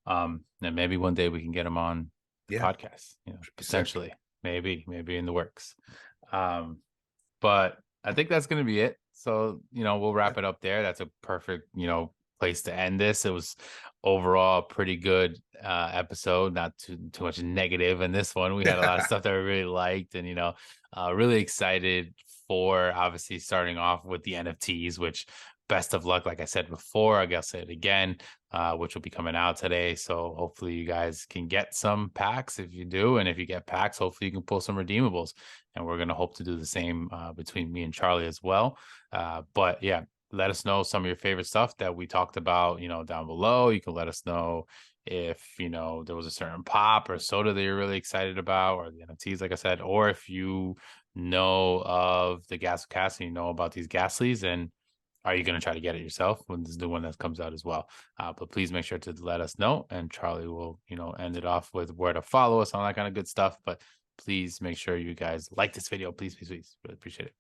And maybe one day we can get them on the Yeah, podcast, should be sick. potentially, maybe in the works. Um, but I think that's going to be it. So, we'll Yeah. wrap it up there. That's a perfect, place to end this. It was overall a pretty good episode, not too much negative in this one. We had a lot of stuff that we really liked, and really excited for obviously starting off with the NFTs, which best of luck, like I said before, I guess say it again, which will be coming out today. So hopefully you guys can get some packs if you do, and if you get packs, hopefully you can pull some redeemables, and we're going to hope to do the same between me and Charlie as well. But yeah, let us know some of your favorite stuff that we talked about, down below. You can let us know if, there was a certain pop or soda that you're really excited about, or the NFTs, like I said, or if you know of the Gastlecast and you know about these Gastleys, and are you going to try to get it yourself when this new one that comes out as well? But please make sure to let us know, and Charlie will, end it off with where to follow us, all that kind of good stuff. But please make sure you guys like this video. Please, please, please. Really appreciate it.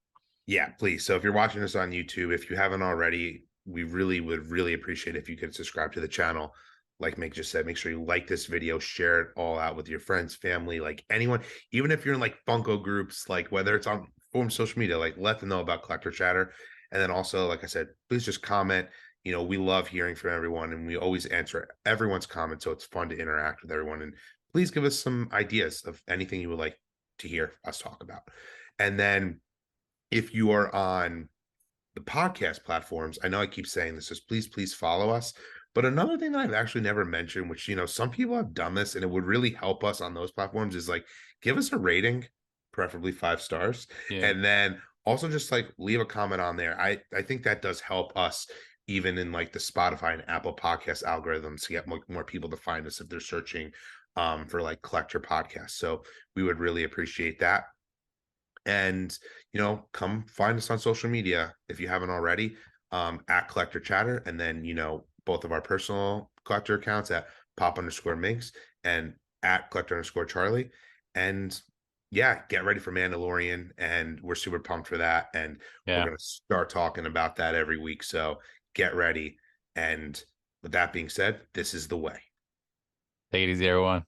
Yeah, please. So if you're watching this on YouTube, if you haven't already, we really would really appreciate if you could subscribe to the channel. Like Mick just said, make sure you like this video, share it all out with your friends, family, like anyone, even if you're in like Funko groups, like whether it's on form social media, like let them know about Collector Chatter. And then also, like I said, please just comment. We love hearing from everyone, and we always answer everyone's comments. So it's fun to interact with everyone. And please give us some ideas of anything you would like to hear us talk about. And then if you are on the podcast platforms, I know I keep saying this, is please follow us. But another thing that I've actually never mentioned, which some people have done this, and it would really help us on those platforms, is like give us a rating, preferably 5 stars, Yeah. and then also just like leave a comment on there. I think that does help us even in like the Spotify and Apple podcast algorithms to get more people to find us if they're searching for like collector podcasts. So we would really appreciate that. And come find us on social media if you haven't already, at Collector Chatter, and then both of our personal collector accounts at pop_migs and at collector_charlie. And yeah, get ready for Mandalorian, and we're super pumped for that, and we're Yeah. going to start talking about that every week, so get ready. And with that being said, this is the way. Take it easy, everyone.